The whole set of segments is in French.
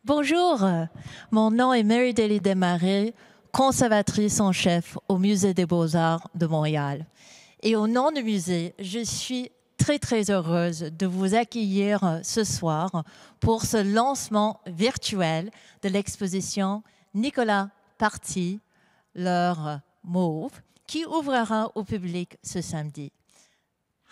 Bonjour, mon nom est Mary-Daly Desmarais, conservatrice en chef au Musée des Beaux-Arts de Montréal. Et au nom du musée, je suis très heureuse de vous accueillir ce soir pour ce lancement virtuel de l'exposition Nicolas Parti, l'heure mauve, qui ouvrira au public ce samedi.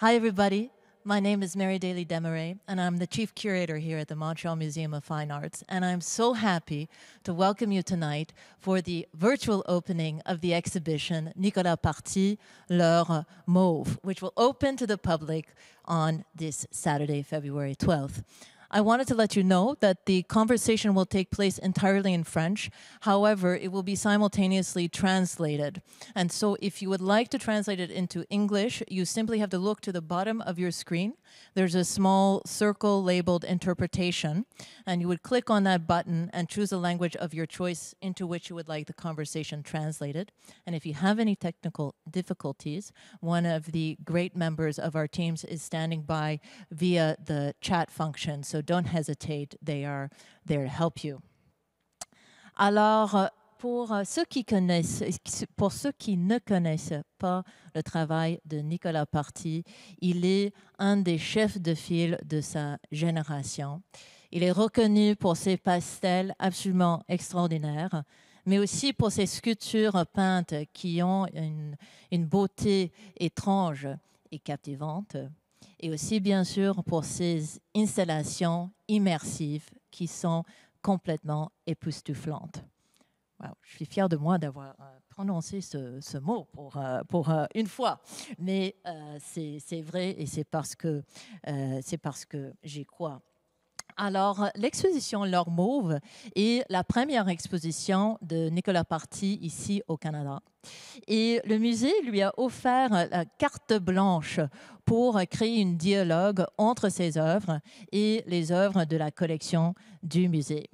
Hi everybody. My name is Mary-Daly Desmarais, and I'm the Chief Curator here at the Montreal Museum of Fine Arts, and I'm so happy to welcome you tonight for the virtual opening of the exhibition Nicolas Parti, l'heure mauve, which will open to the public on this Saturday, February 12th. I wanted to let you know that the conversation will take place entirely in French. However, it will be simultaneously translated. And so if you would like to translate it into English, you simply have to look to the bottom of your screen. There's a small circle labeled interpretation, and you would click on that button and choose a language of your choice into which you would like the conversation translated. And if you have any technical difficulties, one of the great members of our teams is standing by via the chat function. So don't hesitate, they are there to help you. Alors, pour ceux qui ne connaissent pas le travail de Nicolas Parti, il est un des chefs de file de sa génération. Il est reconnu pour ses pastels absolument extraordinaires, mais aussi pour ses sculptures peintes qui ont une beauté étrange et captivante, et aussi bien sûr pour ses installations immersives qui sont complètement époustouflantes. Wow, je suis fière de moi d'avoir prononcé ce mot pour une fois, mais c'est vrai et c'est parce que j'y crois. Alors, l'exposition L'heure mauve est la première exposition de Nicolas Parti ici au Canada. Et le musée lui a offert la carte blanche pour créer un dialogue entre ses œuvres et les œuvres de la collection du musée.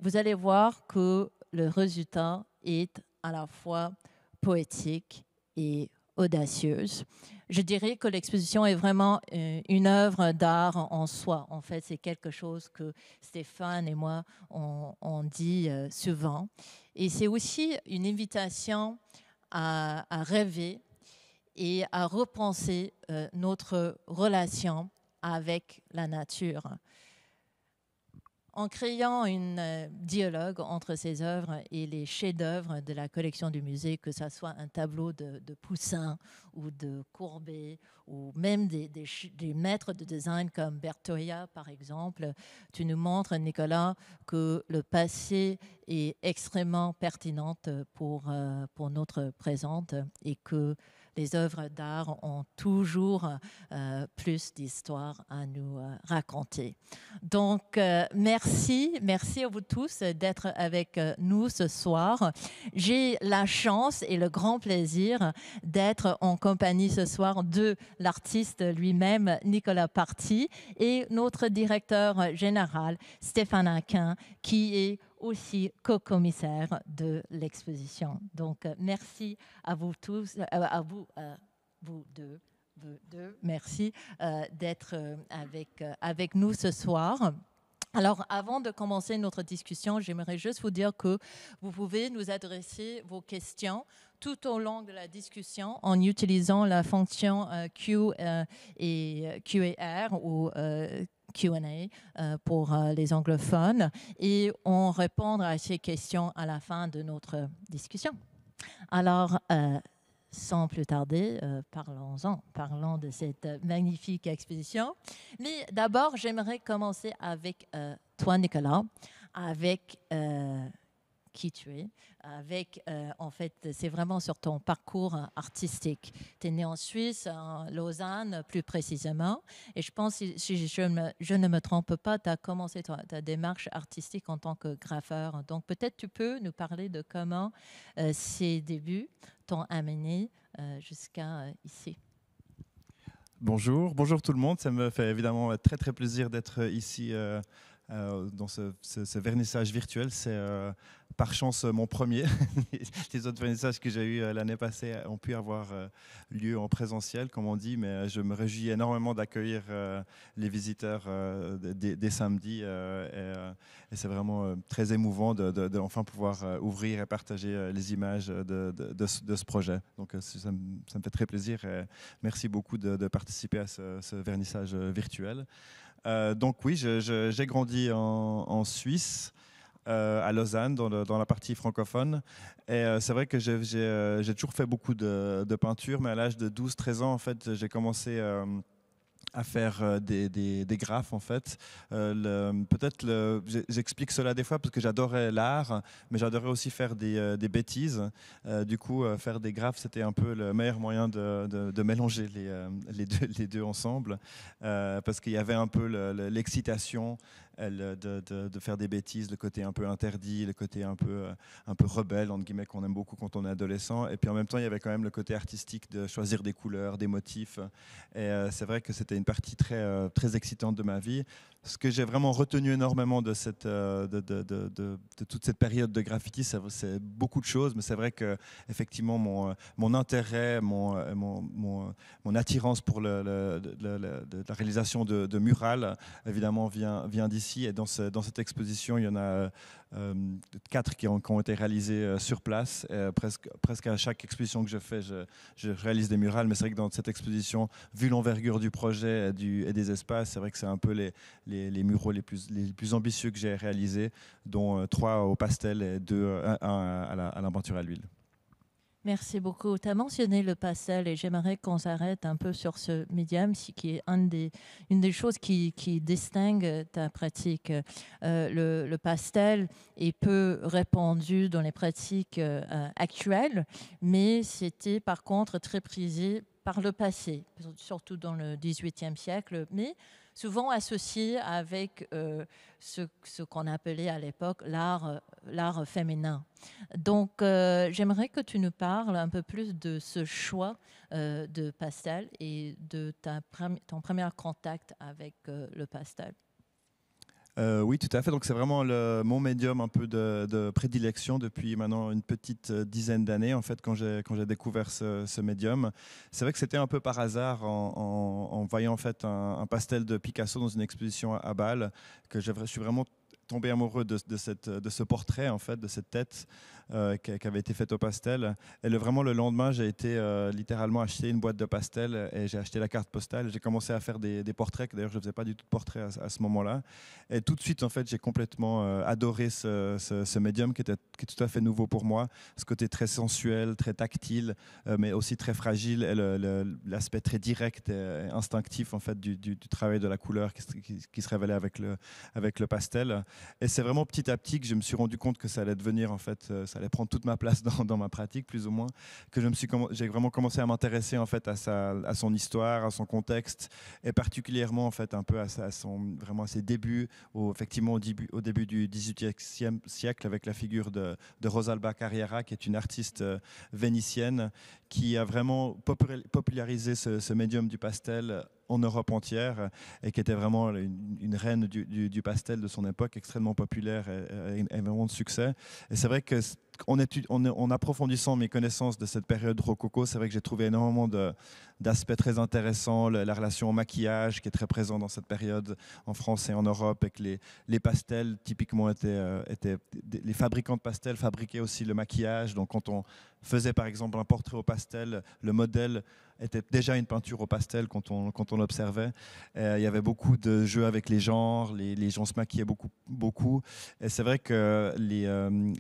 Vous allez voir que le résultat est à la fois poétique et audacieuse. Je dirais que l'exposition est vraiment une œuvre d'art en soi. En fait, c'est quelque chose que Stéphane et moi, on dit souvent. Et c'est aussi une invitation à rêver et à repenser notre relation avec la nature. En créant un dialogue entre ces œuvres et les chefs-d'œuvre de la collection du musée, que ce soit un tableau de Poussin ou de Courbet, ou même des maîtres de design comme Bertoia, par exemple, tu nous montres, Nicolas, que le passé est extrêmement pertinent pour notre présente et que les œuvres d'art ont toujours plus d'histoires à nous raconter. Donc, merci à vous tous d'être avec nous ce soir. J'ai la chance et le grand plaisir d'être en compagnie ce soir de l'artiste lui-même, Nicolas Parti, et notre directeur général, Stéphane Aquin, qui est aussi co-commissaire de l'exposition. Donc, merci à vous tous, vous deux, merci d'être avec nous ce soir. Alors, avant de commencer notre discussion, j'aimerais juste vous dire que vous pouvez nous adresser vos questions tout au long de la discussion en utilisant la fonction Q&A ou Q&A pour les anglophones, et on répondra à ces questions à la fin de notre discussion. Alors, sans plus tarder, parlons de cette magnifique exposition. Mais d'abord, j'aimerais commencer avec toi, Nicolas, avec qui tu es, avec, en fait, c'est vraiment sur ton parcours artistique. Tu es né en Suisse, en Lausanne plus précisément, et je pense, si je ne me trompe pas, tu as commencé ta démarche artistique en tant que graffeur. Donc peut-être tu peux nous parler de comment ces débuts t'ont amené jusqu'à ici. Bonjour tout le monde. Ça me fait évidemment très plaisir d'être ici dans ce vernissage virtuel. C'est par chance mon premier. Les autres vernissages que j'ai eus l'année passée ont pu avoir lieu en présentiel, comme on dit, mais je me réjouis énormément d'accueillir les visiteurs dès samedi. Et c'est vraiment très émouvant de enfin pouvoir ouvrir et partager les images de ce projet. Donc ça me fait très plaisir. Et merci beaucoup de participer à ce vernissage virtuel. Donc oui, j'ai grandi en Suisse, à Lausanne, dans la partie francophone. Et c'est vrai que j'ai toujours fait beaucoup de peinture, mais à l'âge de 12-13 ans, en fait, j'ai commencé à faire des graphes en fait. J'explique cela des fois parce que j'adorais l'art, mais j'adorais aussi faire des bêtises. Du coup, faire des graphes, c'était un peu le meilleur moyen de mélanger les deux ensemble, parce qu'il y avait un peu l'excitation de faire des bêtises, le côté un peu interdit, le côté un peu rebelle, entre guillemets, qu'on aime beaucoup quand on est adolescent. Et puis en même temps, il y avait quand même le côté artistique de choisir des couleurs, des motifs. Et c'est vrai que c'était une partie très excitante de ma vie. Ce que j'ai vraiment retenu énormément de toute cette période de graffiti, c'est beaucoup de choses, mais c'est vrai que effectivement mon intérêt, mon attirance pour la réalisation de murales, évidemment, vient d'ici. Et dans cette exposition, il y en a 4 qui ont été réalisés sur place. Presque à chaque exposition que je fais, je réalise des murales, mais c'est vrai que dans cette exposition, vu l'envergure du projet et des espaces, c'est vrai que c'est un peu les muraux les plus ambitieux que j'ai réalisés, dont 3 au pastel et 2 à la peinture à l'huile. Merci beaucoup. Tu as mentionné le pastel et j'aimerais qu'on s'arrête un peu sur ce médium, qui est une des choses qui distingue ta pratique. Le pastel est peu répandu dans les pratiques actuelles, mais c'était par contre très prisé par le passé, surtout dans le XVIIIe siècle, mais souvent associé avec ce qu'on appelait à l'époque l'art féminin. Donc, j'aimerais que tu nous parles un peu plus de ce choix de pastel et de ton premier contact avec le pastel. Oui, tout à fait. Donc c'est vraiment mon médium un peu de prédilection depuis maintenant une petite dizaine d'années, en fait, quand j'ai découvert ce médium. C'est vrai que c'était un peu par hasard en voyant en fait un pastel de Picasso dans une exposition à Bâle que je suis vraiment tombé amoureux de ce portrait, en fait, de cette tête qui avait été faite au pastel. Et vraiment le lendemain, j'ai été littéralement acheter une boîte de pastel et j'ai acheté la carte postale. J'ai commencé à faire des portraits, que d'ailleurs je ne faisais pas du tout de portraits à ce moment-là. Et tout de suite, en fait, j'ai complètement adoré ce médium qui est tout à fait nouveau pour moi. Ce côté très sensuel, très tactile, mais aussi très fragile, et l'aspect très direct et instinctif, en fait, du travail de la couleur qui se révélait avec le pastel. Et c'est vraiment petit à petit que je me suis rendu compte que ça allait devenir, en fait, ça allait prendre toute ma place dans ma pratique, plus ou moins, que j'ai vraiment commencé à m'intéresser, en fait, à son histoire, à son contexte, et particulièrement, en fait, un peu vraiment à ses débuts, effectivement au début du XVIIIe siècle, avec la figure de Rosalba Carriera, qui est une artiste vénitienne qui a vraiment popularisé ce médium du pastel en Europe entière, et qui était vraiment une reine du pastel de son époque, extrêmement populaire et vraiment de succès. Et c'est vrai que en approfondissant mes connaissances de cette période rococo, c'est vrai que j'ai trouvé énormément d'aspects très intéressants, la relation au maquillage qui est très présent dans cette période en France et en Europe, et que les pastels typiquement les fabricants de pastels fabriquaient aussi le maquillage. Donc quand on faisait par exemple un portrait au pastel, le modèle était déjà une peinture au pastel quand on l'observait. Il y avait beaucoup de jeux avec les genres, les gens se maquillaient beaucoup. Et c'est vrai que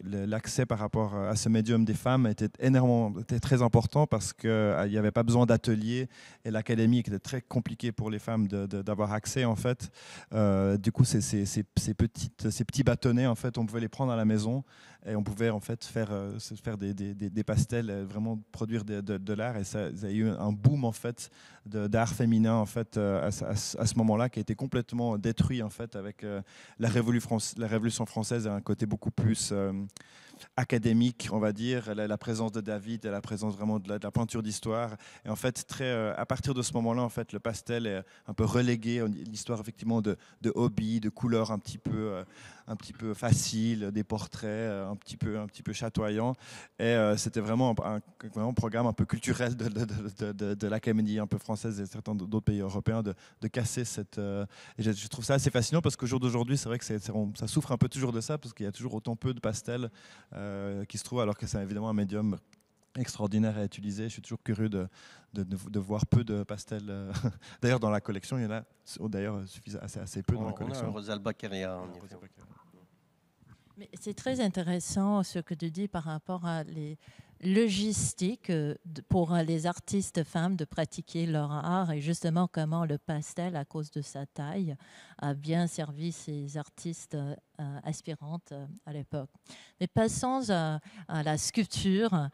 l'accès par rapport à ce médium des femmes était très important, parce qu'il n'y avait pas besoin d'atelier, et l'académie était très compliqué pour les femmes d'avoir accès, en fait. Du coup, ces petits bâtonnets, en fait, on pouvait les prendre à la maison, et on pouvait en fait faire des pastels, vraiment produire de l'art. Et ça a eu un boom, en fait, d'art féminin, en fait, à ce moment-là, qui a été complètement détruit, en fait, avec la Révolution française, et un côté beaucoup plus académique, on va dire, la présence de David et la présence vraiment de la peinture d'histoire. Et en fait, à partir de ce moment-là, en fait, le pastel est un peu relégué, l'histoire effectivement de hobby, de couleurs un petit peu facile, des portraits un petit peu chatoyant. Et c'était vraiment un programme un peu culturel de la comédie un peu française et certains d'autres pays européens de casser cette. Et je trouve ça assez fascinant parce qu'au jour d'aujourd'hui, c'est vrai que ça souffre un peu toujours de ça parce qu'il y a toujours autant peu de pastels qui se trouvent alors que c'est évidemment un médium extraordinaire à utiliser. Je suis toujours curieux de voir peu de pastels. D'ailleurs, dans la collection, il y en a d'ailleurs assez peu dans la collection. On a un Rosalba Caria, en effet. Mais c'est très intéressant ce que tu dis par rapport à les logistiques pour les artistes femmes de pratiquer leur art et justement comment le pastel, à cause de sa taille, a bien servi ces artistes aspirantes à l'époque. Mais passons à la sculpture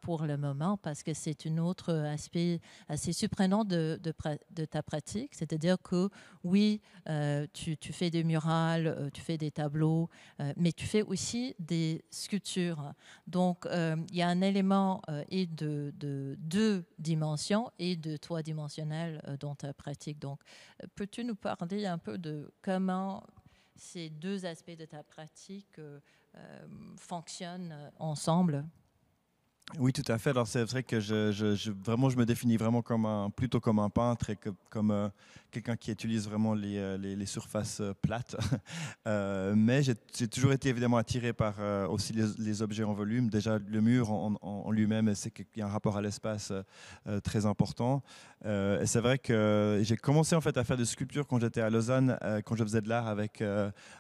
pour le moment parce que c'est un autre aspect assez surprenant de ta pratique. C'est-à-dire que oui, tu fais des murales, tu fais des tableaux, mais tu fais aussi des sculptures. Donc, il y a un élément et de deux dimensions et de trois dimensionnel dans ta pratique. Donc, peux-tu nous parler un peu de comment ces deux aspects de ta pratique fonctionnent ensemble? Oui, tout à fait. Alors, c'est vrai que vraiment, je me définis vraiment plutôt comme un peintre et comme quelqu'un qui utilise vraiment les surfaces plates. Mais j'ai toujours été évidemment attiré par aussi les objets en volume. Déjà, le mur en lui-même, c'est qu'il y a un rapport à l'espace très important. Et c'est vrai que j'ai commencé en fait à faire des sculptures quand j'étais à Lausanne, quand je faisais de l'art avec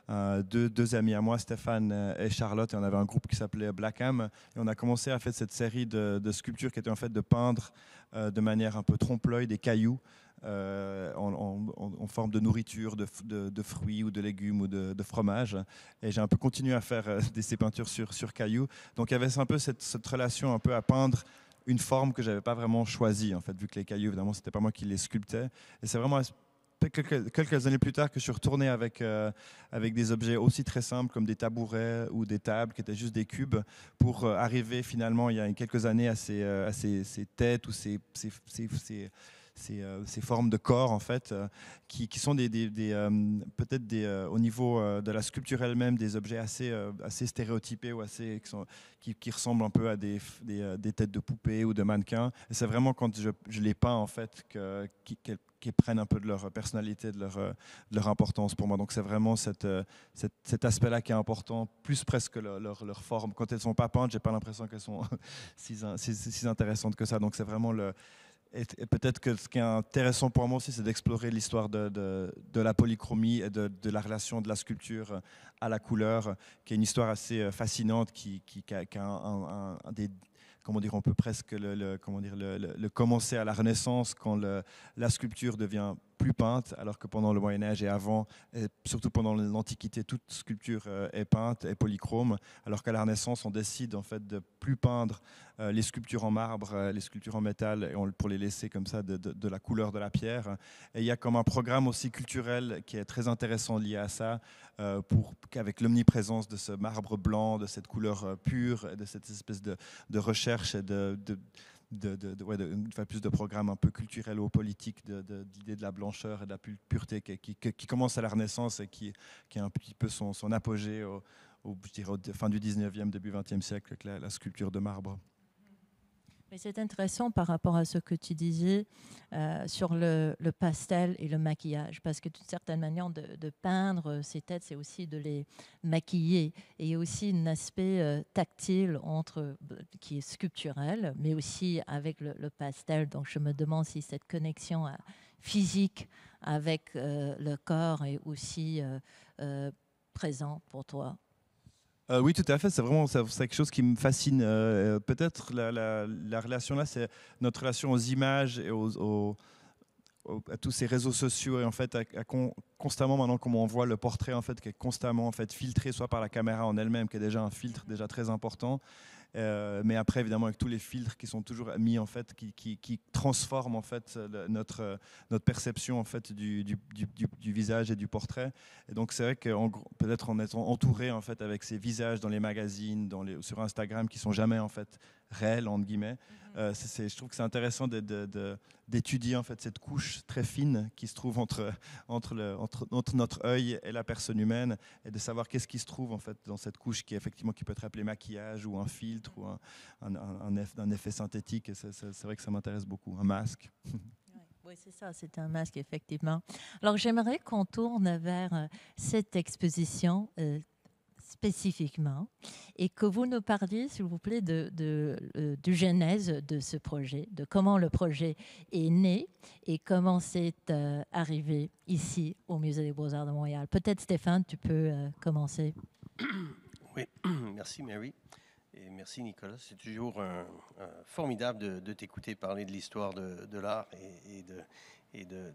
deux amis à moi, Stéphane et Charlotte. Et on avait un groupe qui s'appelait Blackham. Et on a commencé à faire cette série de sculptures qui étaient en fait de peindre de manière un peu trompe-l'œil des cailloux en forme de nourriture, de fruits ou de légumes ou de fromage. Et j'ai un peu continué à faire ces peintures sur cailloux. Donc il y avait un peu cette relation un peu à peindre une forme que j'avais pas vraiment choisie en fait, vu que les cailloux évidemment c'était pas moi qui les sculptais. Et c'est vraiment quelques années plus tard que je suis retourné avec des objets aussi très simples comme des tabourets ou des tables qui étaient juste des cubes pour arriver finalement il y a quelques années à ces têtes ou ces formes de corps en fait qui sont peut-être au niveau de la sculpture elle-même des objets assez stéréotypés ou qui ressemblent un peu à des têtes de poupées ou de mannequins. Et c'est vraiment quand je les peins en fait qui prennent un peu de leur personnalité, de leur importance pour moi. Donc c'est vraiment cet aspect-là qui est important, plus presque leur forme. Quand elles ne sont pas peintes, j'ai pas l'impression qu'elles sont si intéressantes que ça. Donc c'est vraiment et peut-être que ce qui est intéressant pour moi aussi, c'est d'explorer l'histoire de la polychromie et de la relation de la sculpture à la couleur, qui est une histoire assez fascinante, qui a des comment dire, on peut presque le commencer à la Renaissance quand la sculpture devient plus peinte, alors que pendant le Moyen-Âge et avant, et surtout pendant l'Antiquité, toute sculpture est peinte, est polychrome, alors qu'à la Renaissance, on décide en fait de plus peindre les sculptures en marbre, les sculptures en métal, pour les laisser comme ça de la couleur de la pierre. Et il y a comme un programme aussi culturel qui est très intéressant lié à ça, avec l'omniprésence de ce marbre blanc, de cette couleur pure, de cette espèce de recherche et une fois plus de programmes un peu culturels ou politiques d'idées de la blancheur et de la pureté qui commence à la Renaissance et qui est un petit peu son apogée je dirais, fin du 19e, début 20e siècle avec la sculpture de marbre. Mais c'est intéressant par rapport à ce que tu disais sur le pastel et le maquillage, parce que d'une certaine manière de peindre ces têtes, c'est aussi de les maquiller. Et il y a aussi un aspect tactile qui est sculpturel, mais aussi avec le pastel. Donc je me demande si cette connexion physique avec le corps est aussi présent pour toi. Oui, tout à fait. C'est vraiment c'est quelque chose qui me fascine. Peut-être la relation là, c'est notre relation aux images et à tous ces réseaux sociaux et en fait constamment maintenant comment on voit le portrait en fait qui est constamment en fait filtré soit par la caméra en elle-même qui est déjà un filtre déjà très important. Mais après, évidemment, avec tous les filtres qui sont toujours mis, en fait, qui transforment en fait notre perception en fait du visage et du portrait. Et donc, c'est vrai que peut-être en étant entouré en fait avec ces visages dans les magazines, sur Instagram, qui sont jamais en fait réel entre guillemets. Je trouve que c'est intéressant d'étudier en fait cette couche très fine qui se trouve entre notre œil et la personne humaine, et de savoir qu'est-ce qui se trouve en fait dans cette couche qui effectivement qui peut être appelée maquillage ou un filtre ou un effet synthétique. Et c'est vrai que ça m'intéresse beaucoup. Un masque. Oui, c'est ça, c'est un masque, effectivement. Alors, j'aimerais qu'on tourne vers cette exposition spécifiquement et que vous nous parliez, s'il vous plaît, du genèse de ce projet, de comment le projet est né et comment c'est arrivé ici au Musée des Beaux-Arts de Montréal. Peut-être, Stéphane, tu peux commencer. Oui, merci Mary. Et merci Nicolas, c'est toujours formidable de t'écouter parler de l'histoire de l'art et de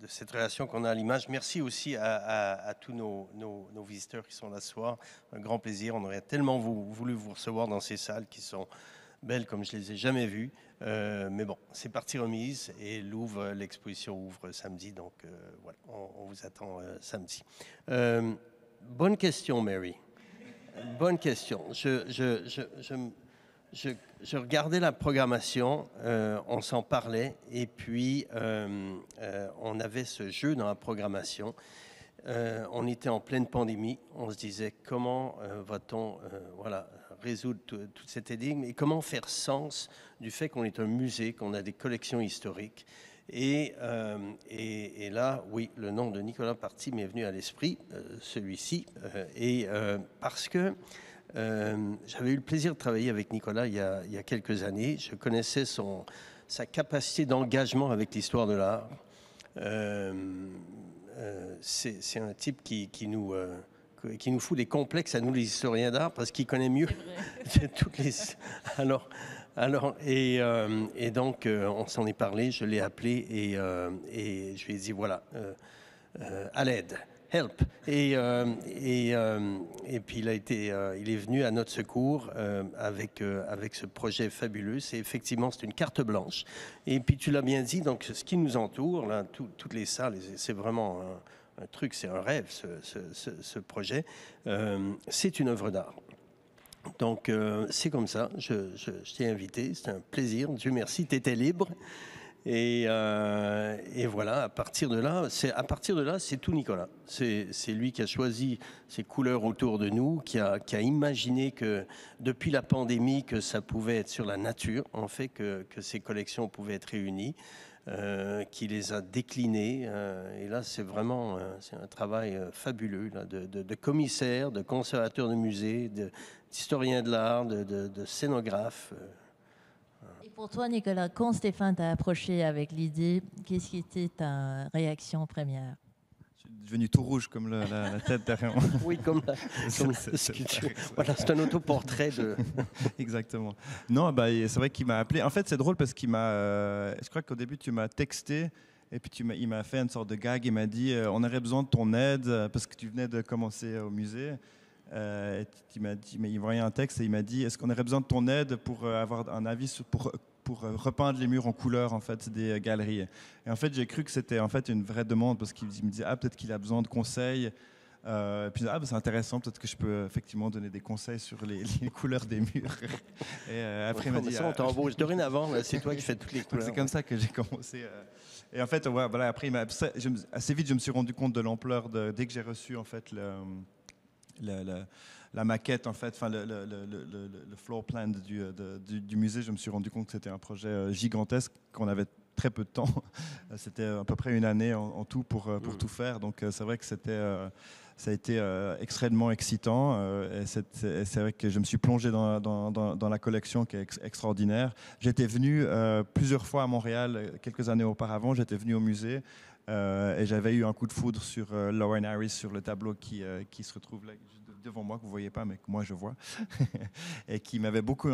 cette relation qu'on a à l'image. Merci aussi à tous nos visiteurs qui sont là ce soir. Un grand plaisir, on aurait tellement voulu vous recevoir dans ces salles qui sont belles comme je ne les ai jamais vues. Mais bon, c'est partie remise et l'exposition ouvre samedi, donc voilà, on vous attend samedi. Bonne question Mary. Bonne question. Je regardais la programmation, on s'en parlait, et puis on avait ce jeu dans la programmation. On était en pleine pandémie. On se disait comment va-t-on résoudre toute cette énigme et comment faire sens du fait qu'on est un musée, qu'on a des collections historiques. Et là, oui, le nom de Nicolas Parti m'est venu à l'esprit, celui-ci, parce que j'avais eu le plaisir de travailler avec Nicolas il y a quelques années. Je connaissais sa capacité d'engagement avec l'histoire de l'art. C'est un type qui nous fout des complexes à nous, les historiens d'art, parce qu'il connaît mieux toutes les... Et donc, on s'en est parlé, je l'ai appelé et je lui ai dit, voilà, à l'aide, help. Et puis, il est venu à notre secours avec ce projet fabuleux. Effectivement, c'est une carte blanche. Et puis, tu l'as bien dit, donc, ce qui nous entoure, là, toutes les salles, c'est vraiment un truc, c'est un rêve, ce projet. C'est une œuvre d'art. Donc, c'est comme ça, je t'ai invité, c'était un plaisir, Dieu merci, tu étais libre. Et voilà, à partir de là, c'est tout Nicolas. C'est lui qui a choisi ces couleurs autour de nous, qui a imaginé que depuis la pandémie, que ça pouvait être sur la nature, en fait, que ces collections pouvaient être réunies, qui les a déclinées. Et là, c'est vraiment c'est un travail fabuleux là, de commissaire, de conservateur de musée, d'historien de l'art, de scénographe. Et pour toi, Nicolas, quand Stéphane t'a approché avec l'idée, qu'est-ce qui était ta réaction première? Je suis devenu tout rouge comme la tête derrière moi. Oui, comme sculpture. Voilà, c'est un autoportrait de... Exactement. Non, c'est vrai qu'il m'a appelé. En fait, c'est drôle parce qu'il m'a... je crois qu'au début, tu m'as texté. Et puis il m'a fait une sorte de gag. Il m'a dit on aurait besoin de ton aide parce que tu venais de commencer au musée. Il m'a dit, mais il voyait un texte et il m'a dit est-ce qu'on aurait besoin de ton aide pour avoir un avis pour repeindre les murs en couleur en fait des galeries. Et en fait j'ai cru que c'était en fait une vraie demande parce qu'il me disait peut-être qu'il a besoin de conseils. Puis c'est intéressant, peut-être que je peux effectivement donner des conseils sur les couleurs des murs. Et après il m'a dit ça, on t'embauche dorénavant, c'est toi qui fais toutes les couleurs. C'est comme ça que j'ai commencé. Et en fait voilà, après assez vite je me suis rendu compte de l'ampleur dès que j'ai reçu en fait la maquette, en fait, enfin le floor plan du musée, je me suis rendu compte que c'était un projet gigantesque, qu'on avait très peu de temps. C'était à peu près une année en tout pour tout faire. Donc c'est vrai que ça a été extrêmement excitant. Et c'est vrai que je me suis plongé dans la collection qui est extraordinaire. J'étais venu plusieurs fois à Montréal quelques années auparavant. J'étais venu au musée. Et j'avais eu un coup de foudre sur Lauren Harris, sur le tableau qui se retrouve là devant moi, que vous ne voyez pas, mais que moi je vois, et qui m'avait beaucoup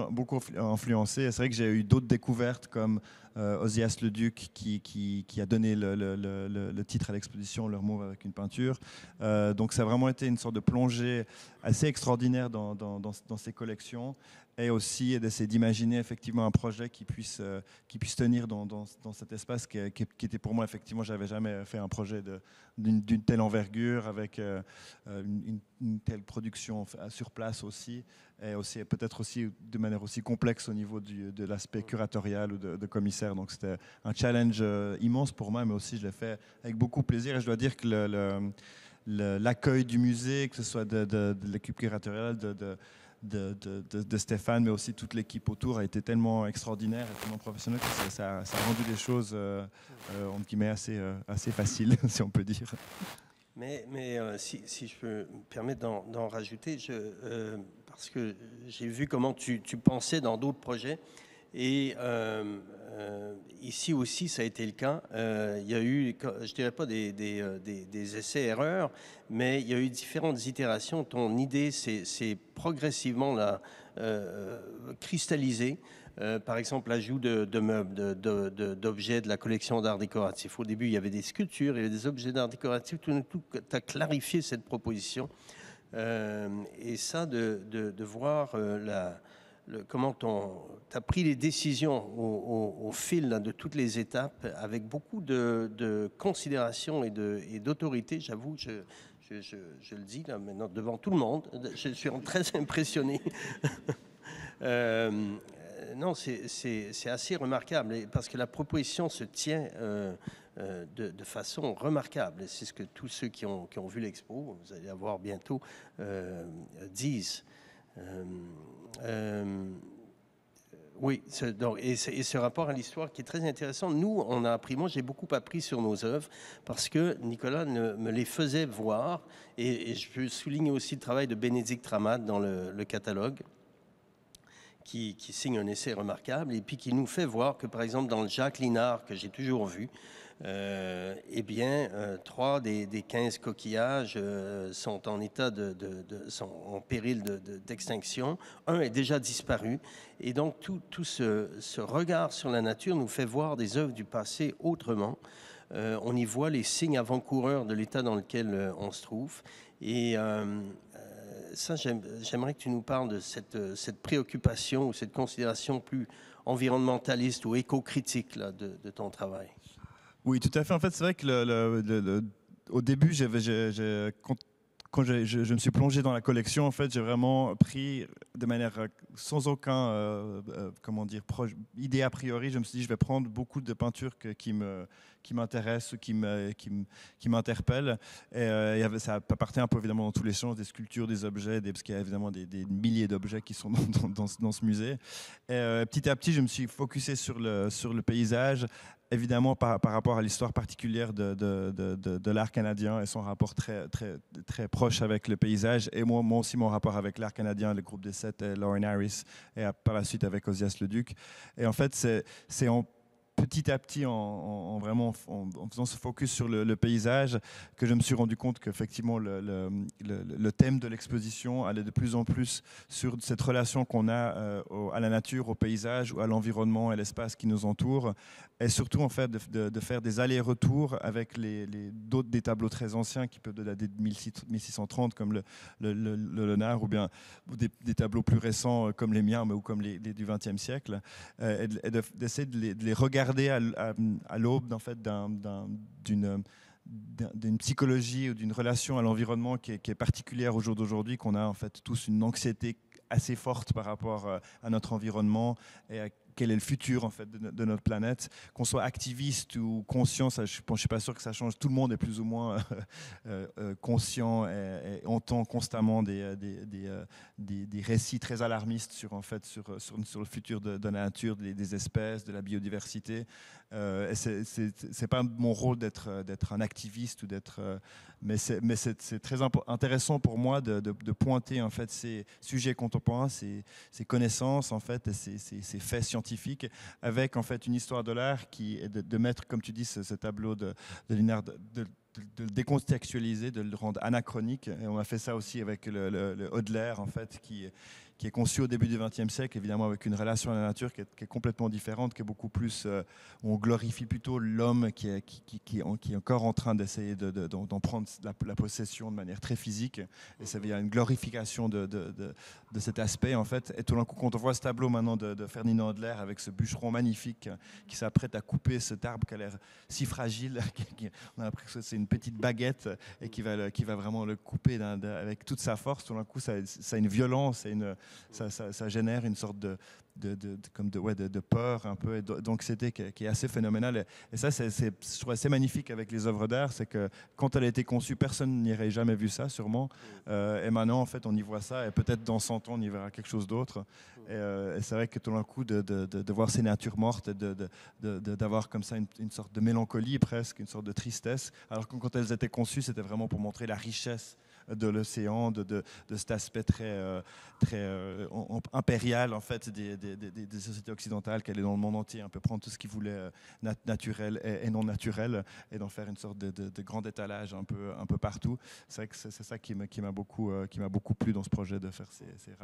influencé. C'est vrai que j'ai eu d'autres découvertes comme Ozias Leduc qui a donné le titre à l'exposition, Leur mot avec une peinture. Donc ça a vraiment été une sorte de plongée assez extraordinaire dans ces collections. et aussi d'essayer d'imaginer effectivement un projet qui puisse tenir dans cet espace qui était pour moi, effectivement, j'avais jamais fait un projet d'une telle envergure, avec une telle production sur place aussi, et aussi peut-être aussi de manière aussi complexe au niveau de l'aspect curatorial ou de commissaire. Donc c'était un challenge immense pour moi, mais aussi je l'ai fait avec beaucoup de plaisir, et je dois dire que l'accueil du musée, que ce soit de l'équipe curatoriale, de Stéphane, mais aussi toute l'équipe autour, a été tellement extraordinaire et tellement professionnelle que ça a rendu les choses entre guillemets assez faciles, si on peut dire. Mais si je peux me permettre d'en rajouter, parce que j'ai vu comment tu pensais dans d'autres projets, et ici aussi ça a été le cas. Il y a eu, je dirais pas des essais-erreurs, mais il y a eu différentes itérations. Ton idée s'est progressivement cristallisée. Par exemple, l'ajout de meubles, d'objets de la collection d'art décoratif. Au début, il y avait des sculptures, il y avait des objets d'art décoratif. Tout d'un coup, tu as clarifié cette proposition. Et ça, de voir comment tu as pris les décisions au fil là, de toutes les étapes, avec beaucoup de considération et d'autorité, j'avoue, je le dis là maintenant devant tout le monde, je suis très impressionné. Non, c'est assez remarquable, parce que la proposition se tient de façon remarquable. C'est ce que tous ceux qui ont vu l'expo, vous allez la voir bientôt, disent. Oui, et ce rapport à l'histoire qui est très intéressant. Nous, on a appris, moi j'ai beaucoup appris sur nos œuvres, parce que Nicolas me les faisait voir, et je peux souligner aussi le travail de Bénédicte Ramade dans le catalogue, qui signe un essai remarquable, et puis qui nous fait voir que, par exemple, dans le Jacques Linard, que j'ai toujours vu, 3 des 15 coquillages sont en état sont en péril d'extinction. Un est déjà disparu. Et donc, tout ce regard sur la nature nous fait voir des œuvres du passé autrement. On y voit les signes avant-coureurs de l'état dans lequel on se trouve. Et ça, j'aimerais que tu nous parles de cette préoccupation ou cette considération plus environnementaliste ou éco-critique là, de ton travail. Oui, tout à fait. En fait, c'est vrai que au début, quand je me suis plongé dans la collection, en fait, j'ai vraiment pris de manière sans aucun idée a priori. Je me suis dit, je vais prendre beaucoup de peintures qui m'intéressent, qui m'interpellent. Et ça appartient un peu évidemment dans tous les champs, des sculptures, des objets, parce qu'il y a évidemment des milliers d'objets qui sont dans ce musée. Et petit à petit, je me suis focusé sur le paysage, évidemment par rapport à l'histoire particulière de l'art canadien et son rapport très, très, très proche avec le paysage, et moi aussi mon rapport avec l'art canadien, le groupe des 7, Lauren Harris, et par la suite avec Ozias Leduc. Et en fait, c'est petit à petit, en faisant ce focus sur le paysage, que je me suis rendu compte qu'effectivement le thème de l'exposition allait de plus en plus sur cette relation qu'on a à la nature, au paysage, à l'environnement et l'espace qui nous entoure, et surtout en fait de faire des allers-retours avec d'autres des tableaux très anciens qui peuvent dater de 1630 comme le Léonard, ou bien des tableaux plus récents comme les miens, ou comme les du XXe siècle, et d'essayer de les regarder à l'aube en fait, d'une psychologie ou d'une relation à l'environnement qui est particulière au jour d'aujourd'hui, qu'on a en fait tous une anxiété assez forte par rapport à notre environnement et à quel est le futur en fait de notre planète, qu'on soit activiste ou conscient. Je ne suis pas sûr que ça change. Tout le monde est plus ou moins conscient et entend constamment des récits très alarmistes sur le futur de la nature, des espèces, de la biodiversité. C'est pas mon rôle d'être un activiste mais c'est très intéressant pour moi de pointer en fait ces sujets contemporains, ces connaissances en fait, ces faits scientifiques, avec en fait une histoire de l'art qui est de mettre, comme tu dis, ce tableau de Linard, de le décontextualiser, de le rendre anachronique. Et on a fait ça aussi avec le Hodler, en fait, qui qui est conçu au début du XXe siècle, évidemment avec une relation à la nature qui est complètement différente, qui est beaucoup plus, où on glorifie plutôt l'homme qui est encore en train d'essayer d'en prendre la possession de manière très physique. Et ça vient une glorification de cet aspect, en fait. Et tout d'un coup, quand on voit ce tableau maintenant de Ferdinand Adler avec ce bûcheron magnifique qui s'apprête à couper cet arbre qui a l'air si fragile, on a l'impression que c'est une petite baguette et qui va vraiment le couper avec toute sa force, tout d'un coup, ça a une violence et ça génère une sorte de peur, un peu, d'anxiété qui est assez phénoménale. Et ça, je trouve assez magnifique avec les œuvres d'art, c'est que quand elle a été conçue, personne n'y aurait jamais vu ça, sûrement. Et maintenant, en fait, on y voit ça, et peut-être dans 100 ans, on y verra quelque chose d'autre. Et c'est vrai que tout d'un coup, de voir ces natures mortes, d'avoir comme ça une sorte de mélancolie presque, une sorte de tristesse, alors que quand elles étaient conçues, c'était vraiment pour montrer la richesse de l'océan, de cet aspect très impérial en fait des sociétés occidentales, qu'elle est dans le monde entier, un peu prendre tout ce qu'ils voulaient naturel et non naturel et d'en faire une sorte de grand étalage un peu partout. C'est vrai que c'est ça qui m'a beaucoup plu dans ce projet, de faire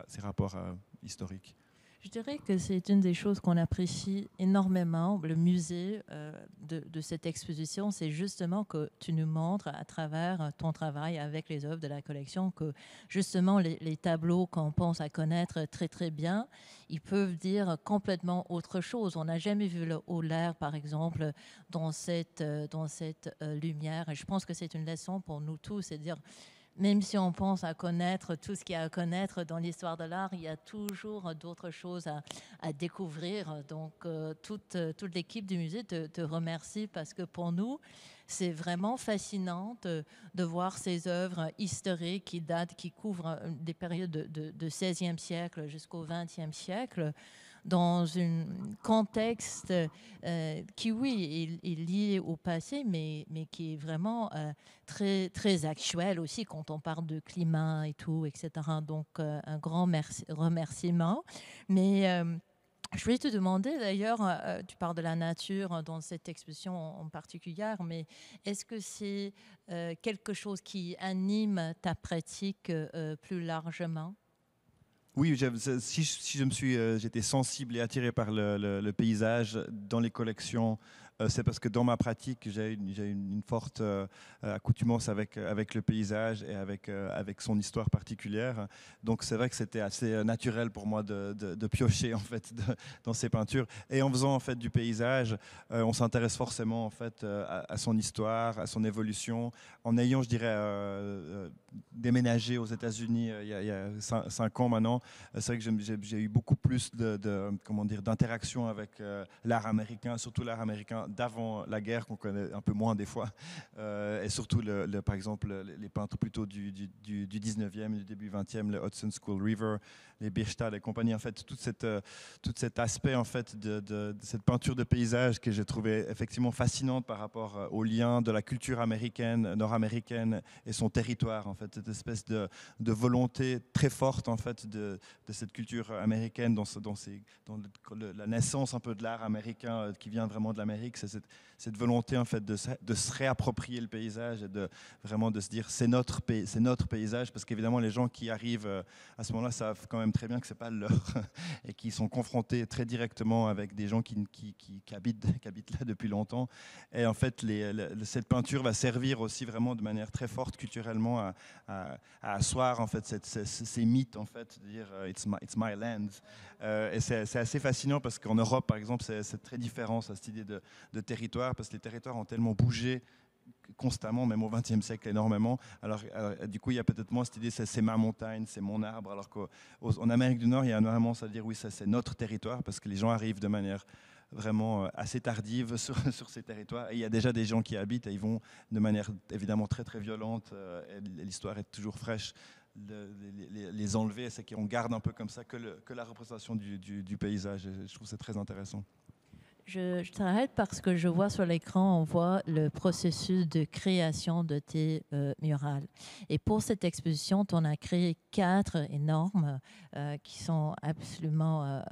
ces rapports historiques. Je dirais que c'est une des choses qu'on apprécie énormément, le musée de cette exposition, c'est justement que tu nous montres à travers ton travail avec les œuvres de la collection que justement les tableaux qu'on pense à connaître très très bien, ils peuvent dire complètement autre chose. On n'a jamais vu le Euler, par exemple, dans cette lumière. Et je pense que c'est une leçon pour nous tous, c'est de dire, même si on pense à connaître tout ce qu'il y a à connaître dans l'histoire de l'art, il y a toujours d'autres choses à découvrir. Donc, toute l'équipe du musée te remercie parce que pour nous, c'est vraiment fascinant de voir ces œuvres historiques qui couvrent des périodes de 16e siècle jusqu'au 20e siècle, dans un contexte qui, oui, est lié au passé, mais qui est vraiment très, très actuel aussi quand on parle de climat et tout, etc. Donc, un grand remerciement. Mais je voulais te demander d'ailleurs, tu parles de la nature dans cette exposition en particulier, mais est-ce que c'est quelque chose qui anime ta pratique plus largement? Oui, si j'étais sensible et attiré par le paysage dans les collections, c'est parce que dans ma pratique, j'ai une forte accoutumance avec le paysage et avec son histoire particulière. Donc c'est vrai que c'était assez naturel pour moi de piocher en fait dans ces peintures. Et en faisant en fait du paysage, on s'intéresse forcément en fait à son histoire, à son évolution. En ayant, je dirais, déménagé aux États-Unis il y a 5 ans maintenant, c'est vrai que j'ai eu beaucoup plus d'interaction avec l'art américain, surtout l'art américain d'avant la guerre, qu'on connaît un peu moins des fois, et surtout par exemple les peintres plutôt du 19e, du début 20e, le Hudson School River, les Bierstadt et compagnie, en fait tout cet aspect en fait de cette peinture de paysage que j'ai trouvé effectivement fascinante par rapport au lien de la culture américaine, nord-américaine et son territoire, en fait, cette espèce de volonté très forte en fait de cette culture américaine dans la naissance un peu de l'art américain qui vient vraiment de l'Amérique. C'est cette volonté en fait de se réapproprier le paysage et vraiment de se dire c'est notre paysage, parce qu'évidemment les gens qui arrivent à ce moment-là savent quand même très bien que c'est pas leur et qui sont confrontés très directement avec des gens qui habitent là depuis longtemps. Et en fait cette peinture va servir aussi vraiment de manière très forte culturellement à asseoir en fait ces mythes en fait, de dire it's my land. Et c'est assez fascinant parce qu'en Europe par exemple c'est très différent, cette idée de territoire, parce que les territoires ont tellement bougé constamment, même au XXe siècle énormément. Alors, du coup, il y a peut-être moins cette idée, c'est ma montagne, c'est mon arbre, alors qu'en Amérique du Nord, il y a vraiment ça à dire, oui, ça c'est notre territoire, parce que les gens arrivent de manière vraiment assez tardive sur ces territoires. Et il y a déjà des gens qui habitent et ils vont de manière évidemment très très violente. Et l'histoire est toujours fraîche. Les enlever, c'est qu'on garde un peu comme ça que la représentation du paysage. Et je trouve que c'est très intéressant. Je t'arrête parce que je vois sur l'écran, on voit le processus de création de tes murales. Et pour cette exposition, tu en as créé 4 énormes qui sont absolument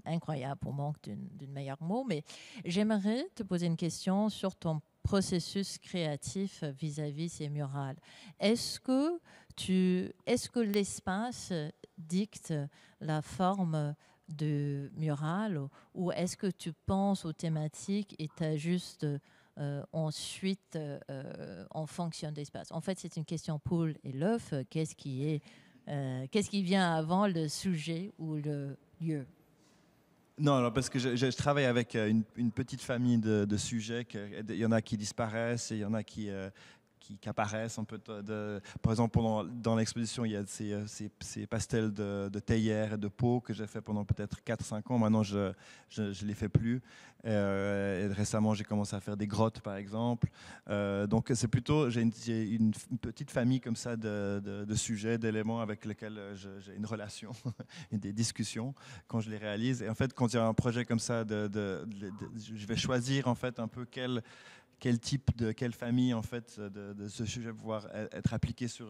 incroyables, pour manque d'une meilleure mot. Mais j'aimerais te poser une question sur ton processus créatif vis-à-vis ces murales. Est-ce que l'espace dicte la forme de mural ou est-ce que tu penses aux thématiques et tu ajustes ensuite en fonction d'espace? En fait, c'est une question poule et l'œuf. Qu'est-ce qui vient avant, le sujet ou le lieu? Non, parce que je travaille avec une petite famille de sujets. Il y en a qui disparaissent et il y en a qui apparaissent un peu. Par exemple, dans l'exposition, il y a ces pastels de théière et de peau que j'ai fait pendant peut-être 4-5 ans. Maintenant, je ne les fais plus. Et récemment, j'ai commencé à faire des grottes, par exemple. Donc, c'est plutôt, j'ai une petite famille comme ça de sujets, d'éléments avec lesquels j'ai une relation et des discussions quand je les réalise. Et en fait, quand il y a un projet comme ça, je vais choisir en fait un peu quelle famille en fait de ce sujet pouvoir être appliqué sur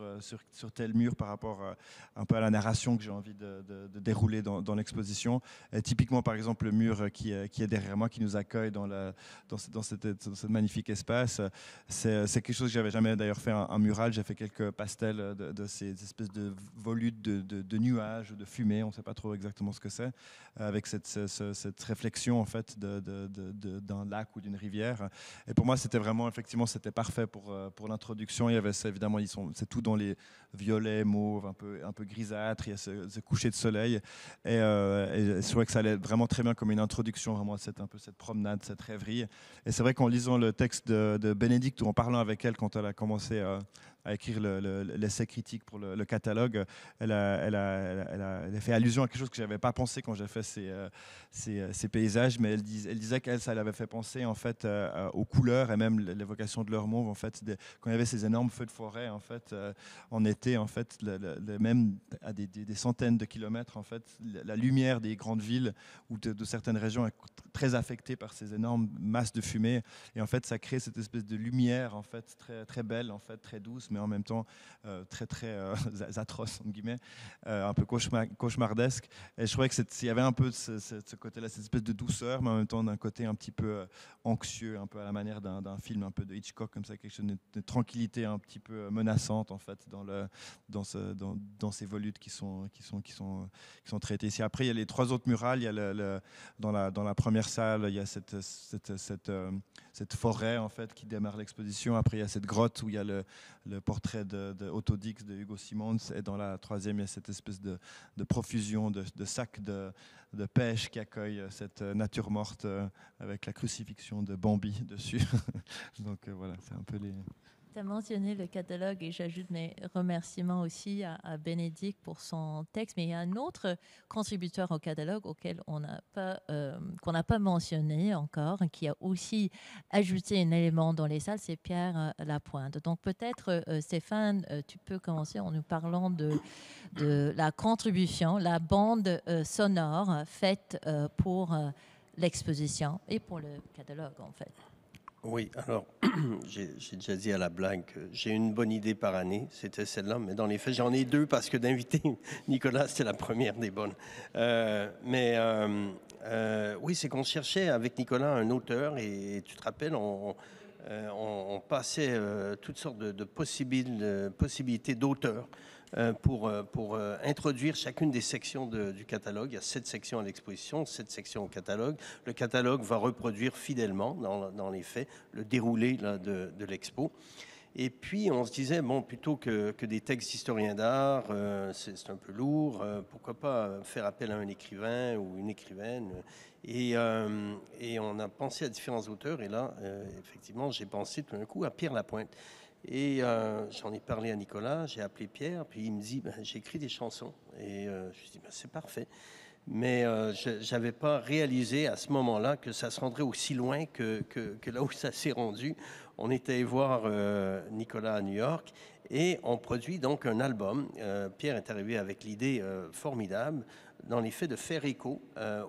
tel mur par rapport un peu à la narration que j'ai envie de dérouler dans l'exposition. Typiquement, par exemple, le mur qui est derrière moi, qui nous accueille dans ce magnifique espace, c'est quelque chose que j'avais jamais d'ailleurs fait un mural. J'ai fait quelques pastels de ces espèces de volutes de nuages ou de fumée, on ne sait pas trop exactement ce que c'est, avec cette réflexion en fait d'un lac ou d'une rivière. Et pour moi, c'était parfait pour l'introduction. Il y avait ça, évidemment, c'est tout dans les violets, mauves, un peu grisâtres. Il y a ce coucher de soleil. Et je trouvais que ça allait vraiment très bien comme une introduction vraiment à cette promenade, cette rêverie. Et c'est vrai qu'en lisant le texte de Bénédicte, ou en parlant avec elle quand elle a commencé à écrire l'essai critique pour le catalogue, elle a fait allusion à quelque chose que je n'avais pas pensé quand j'ai fait ces paysages, mais elle disait qu'elle, ça l'avait fait penser en fait aux couleurs et même l'évocation de leur mauve en fait, quand il y avait ces énormes feux de forêt en fait en été en fait, même à des centaines de kilomètres en fait, la lumière des grandes villes ou de certaines régions est très affectée par ces énormes masses de fumée, et en fait ça crée cette espèce de lumière en fait très très belle en fait, très douce, mais en même temps très atroce entre guillemets, un peu cauchemardesque. Et je trouvais qu'il y avait un peu ce côté-là, cette espèce de douceur, mais en même temps d'un côté un petit peu anxieux, un peu à la manière d'un film un peu de Hitchcock, comme ça, quelque chose de tranquillité un petit peu menaçante en fait dans ces volutes qui sont traités ici. Après, il y a les 3 autres murales. Il y a dans la première salle, il y a cette forêt en fait qui démarre l'exposition. Après, il y a cette grotte où il y a le portrait de Otto Dix de Hugo Simons, et dans la 3e, il y a cette espèce de profusion de sacs de pêche qui accueille cette nature morte avec la crucifixion de Bambi dessus. Donc voilà, c'est un peu les... Tu as mentionné le catalogue et j'ajoute mes remerciements aussi à Bénédicte pour son texte, mais il y a un autre contributeur au catalogue auquel qu'on n'a pas mentionné encore, qui a aussi ajouté un élément dans les salles, c'est Pierre Lapointe. Donc peut-être, Stéphane, tu peux commencer en nous parlant de la contribution, la bande sonore faite pour l'exposition et pour le catalogue en fait. Oui, alors, j'ai déjà dit à la blague que j'ai une bonne idée par année, c'était celle-là, mais dans les faits, j'en ai 2 parce que d'inviter Nicolas, c'était la première des bonnes. Oui, c'est qu'on cherchait avec Nicolas un auteur, et tu te rappelles, on passait toutes sortes de possibilités d'auteurs pour introduire chacune des sections du catalogue. Il y a 7 sections à l'exposition, 7 sections au catalogue. Le catalogue va reproduire fidèlement, dans les faits, le déroulé là, de l'expo. Et puis, on se disait, bon, plutôt que des textes d'historiens d'art, c'est un peu lourd, pourquoi pas faire appel à un écrivain ou une écrivaine. Et on a pensé à différents auteurs, et là, effectivement, j'ai pensé tout d'un coup à Pierre Lapointe. Et j'en ai parlé à Nicolas, j'ai appelé Pierre, puis il me dit, j'ai écrit des chansons. Et je me suis dit, c'est parfait. Mais je n'avais pas réalisé à ce moment-là que ça se rendrait aussi loin que là où ça s'est rendu. On était allé voir Nicolas à New York et on produit donc un album. Pierre est arrivé avec l'idée formidable, dans les faits, de faire écho à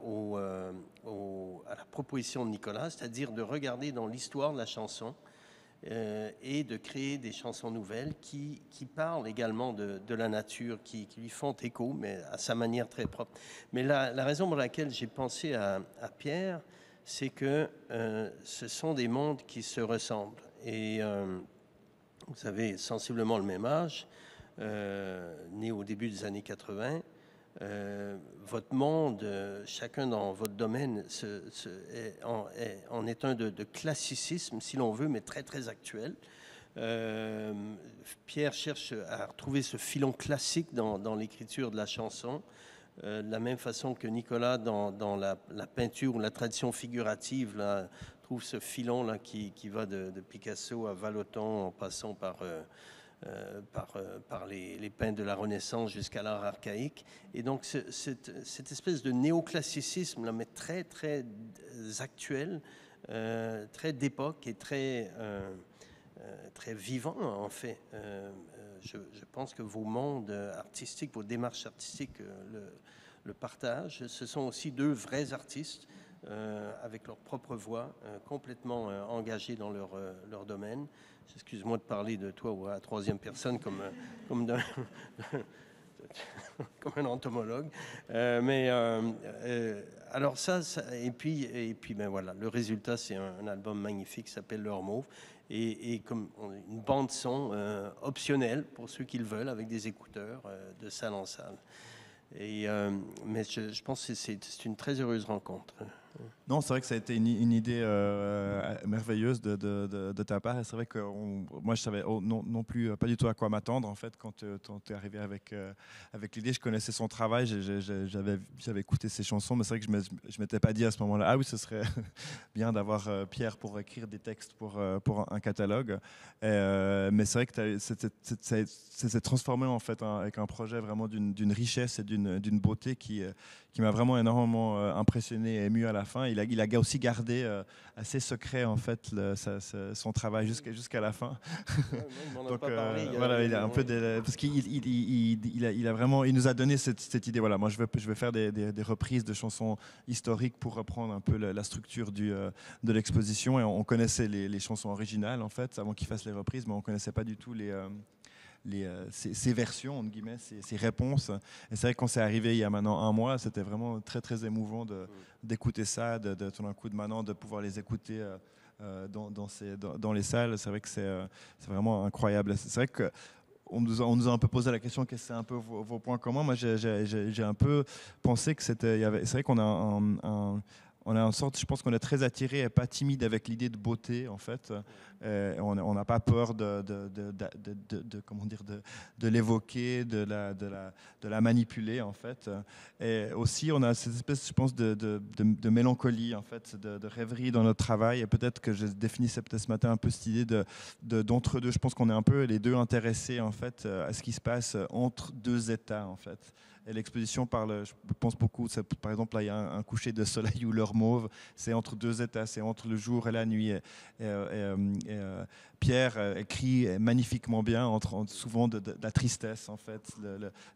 la proposition de Nicolas, c'est-à-dire de regarder dans l'histoire de la chanson et de créer des chansons nouvelles qui parlent également de la nature, qui lui font écho, mais à sa manière très propre. Mais la raison pour laquelle j'ai pensé à Pierre, c'est que ce sont des mondes qui se ressemblent. Et vous avez sensiblement le même âge, né au début des années 80. Votre monde, chacun dans votre domaine, en est un de classicisme, si l'on veut, mais très, très actuel. Pierre cherche à retrouver ce filon classique dans l'écriture de la chanson, de la même façon que Nicolas, dans la peinture ou la tradition figurative, là, trouve ce filon là, qui va de Picasso à Vallotton, en passant par les peintres de la Renaissance jusqu'à l'art archaïque. Et donc, cette espèce de néoclassicisme, là, mais très, très actuel, très d'époque et très vivant, en fait. Je pense que vos mondes artistiques, vos démarches artistiques le partagent. Ce sont aussi deux vrais artistes avec leur propre voix, complètement engagés dans leur domaine. Excuse-moi de parler de toi ou à la troisième personne comme un entomologue. Alors ça et puis ben voilà, le résultat, c'est un album magnifique qui s'appelle L'heure mauve. Et comme une bande son optionnelle pour ceux qui le veulent, avec des écouteurs de salle en salle. Mais je pense que c'est une très heureuse rencontre. Non, c'est vrai que ça a été une idée merveilleuse de ta part. Et c'est vrai que moi, je savais non plus pas du tout à quoi m'attendre. En fait, quand tu es arrivé avec l'idée, je connaissais son travail, j'avais écouté ses chansons, mais c'est vrai que je m'étais pas dit à ce moment-là, ah oui, ce serait bien d'avoir Pierre pour écrire des textes pour un catalogue. Mais c'est vrai que ça s'est transformé en fait avec un projet vraiment d'une richesse et d'une beauté qui m'a vraiment énormément impressionné et ému à la fin. Il a aussi gardé assez secret en fait son travail jusqu'à la fin. Donc voilà, il a un peu parce qu'il a vraiment, il nous a donné cette idée. Voilà, moi je veux faire des reprises de chansons historiques pour reprendre un peu la structure de l'exposition. Et on connaissait les chansons originales en fait avant qu'il fasse les reprises, mais on connaissait pas du tout ces versions, entre guillemets, ces réponses. Et c'est vrai que quand c'est arrivé il y a maintenant un mois, c'était vraiment très, très émouvant d'écouter ça, tout d'un coup de maintenant de pouvoir les écouter dans les salles. C'est vrai que c'est vraiment incroyable. C'est vrai que on nous a un peu posé la question, quels sont un peu vos points communs. Moi, j'ai un peu pensé que c'est vrai qu'on a on a en sorte, je pense qu'on est très attiré et pas timide avec l'idée de beauté en fait. On n'a pas peur comment dire, de l'évoquer, de la manipuler en fait. Et aussi on a cette espèce, je pense, de mélancolie en fait, de rêverie dans notre travail. Et peut-être que je définissais peut-être ce matin un peu cette idée d'entre deux. Je pense qu'on est un peu les deux intéressés en fait à ce qui se passe entre deux états en fait. Et l'exposition parle, je pense beaucoup, par exemple, là, il y a un coucher de soleil ou l'heure mauve, c'est entre deux états, c'est entre le jour et la nuit. Pierre écrit magnifiquement bien, souvent de la tristesse, en fait,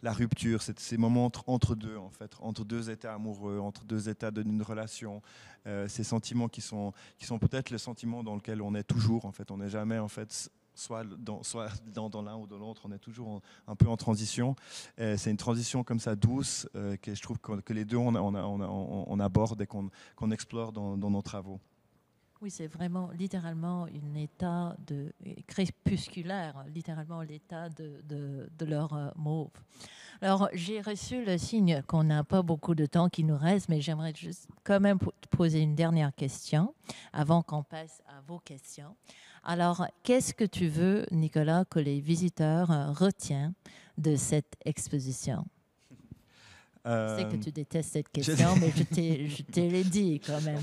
la rupture, ces moments entre deux, en fait, entre deux états amoureux, entre deux états d'une relation, ces sentiments qui sont peut-être les sentiments dans lesquels on est toujours, en fait, on n'est jamais, en fait, soit dans l'un ou dans l'autre, on est toujours un peu en transition. C'est une transition comme ça douce que je trouve que les deux on aborde et qu'on explore dans nos travaux. Oui, c'est vraiment littéralement un état crépusculaire, littéralement l'état de l'heure mauve. Alors, j'ai reçu le signe qu'on n'a pas beaucoup de temps qui nous reste, mais j'aimerais juste quand même poser une dernière question avant qu'on passe à vos questions. Alors, qu'est-ce que tu veux, Nicolas, que les visiteurs retiennent de cette exposition? Je sais que tu détestes cette question, mais je te l'ai dit quand même.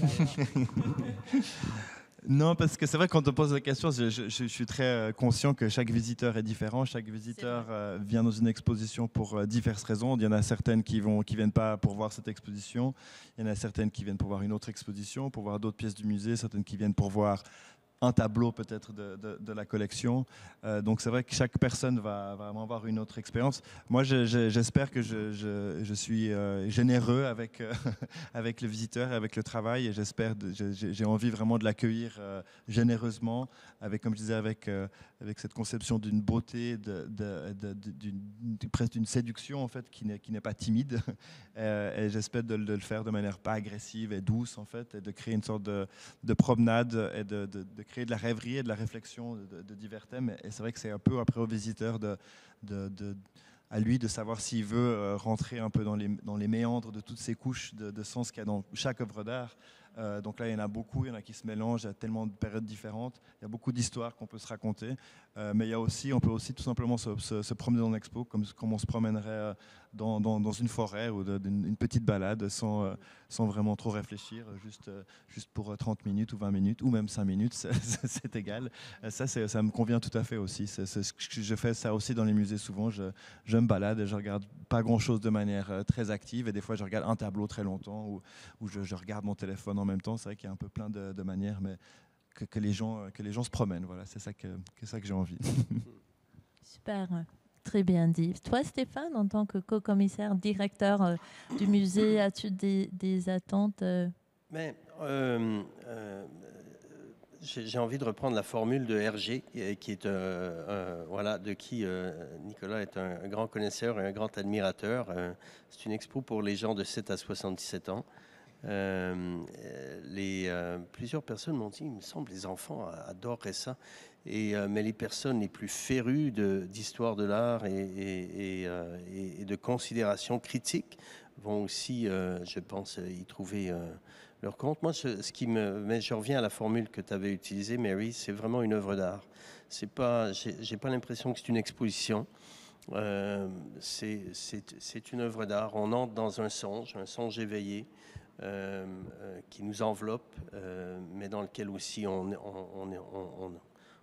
Non, parce que c'est vrai que quand on pose la question, je suis très conscient que chaque visiteur est différent. Chaque visiteur vient dans une exposition pour diverses raisons. Il y en a certaines qui viennent pas pour voir cette exposition. Il y en a certaines qui viennent pour voir une autre exposition, pour voir d'autres pièces du musée. Certaines qui viennent pour voir un tableau peut-être de la collection. Donc c'est vrai que chaque personne va vraiment avoir une autre expérience. Moi, j'espère que je suis généreux avec, avec le visiteur, avec le travail, et j'ai envie vraiment de l'accueillir généreusement, avec, comme je disais, avec cette conception d'une beauté, presque d'une séduction en fait, qui n'est pas timide. Et j'espère de le faire de manière pas agressive et douce en fait, et de créer une sorte de promenade et de créer de la rêverie et de la réflexion de divers thèmes. Et c'est vrai que c'est un peu après au visiteur à lui de savoir s'il veut rentrer un peu dans les méandres de toutes ces couches de sens qu'il y a dans chaque œuvre d'art. Donc là, il y en a beaucoup, il y en a qui se mélangent, il y a tellement de périodes différentes, il y a beaucoup d'histoires qu'on peut se raconter, mais on peut aussi tout simplement se promener dans l'expo comme on se promènerait dans une forêt ou une petite balade sans vraiment trop réfléchir, juste pour 30 minutes ou 20 minutes ou même 5 minutes, c'est égal. Ça me convient tout à fait aussi. Je fais ça aussi dans les musées souvent, je me balade et je regarde pas grand-chose de manière très active, et des fois je regarde un tableau très longtemps ou je regarde mon téléphone en même temps. C'est vrai qu'il y a un peu plein de manières, mais que les gens se promènent. Voilà, c'est ça que j'ai envie. Super, très bien dit. Toi, Stéphane, en tant que co-commissaire, directeur du musée, as-tu des attentes Mais, j'ai envie de reprendre la formule de Hergé, qui est voilà, de qui Nicolas est un grand connaisseur et un grand admirateur. C'est une expo pour les gens de 7 à 77 ans. Plusieurs personnes m'ont dit, il me semble, les enfants adoreraient ça. Mais les personnes les plus férues d'histoire de l'art et de considération critique vont aussi, je pense, y trouver leur compte. Moi, mais je reviens à la formule que tu avais utilisée, Mary, c'est vraiment une œuvre d'art. J'ai pas l'impression que c'est une exposition. C'est une œuvre d'art. On entre dans un songe éveillé, qui nous enveloppe, mais dans lequel aussi on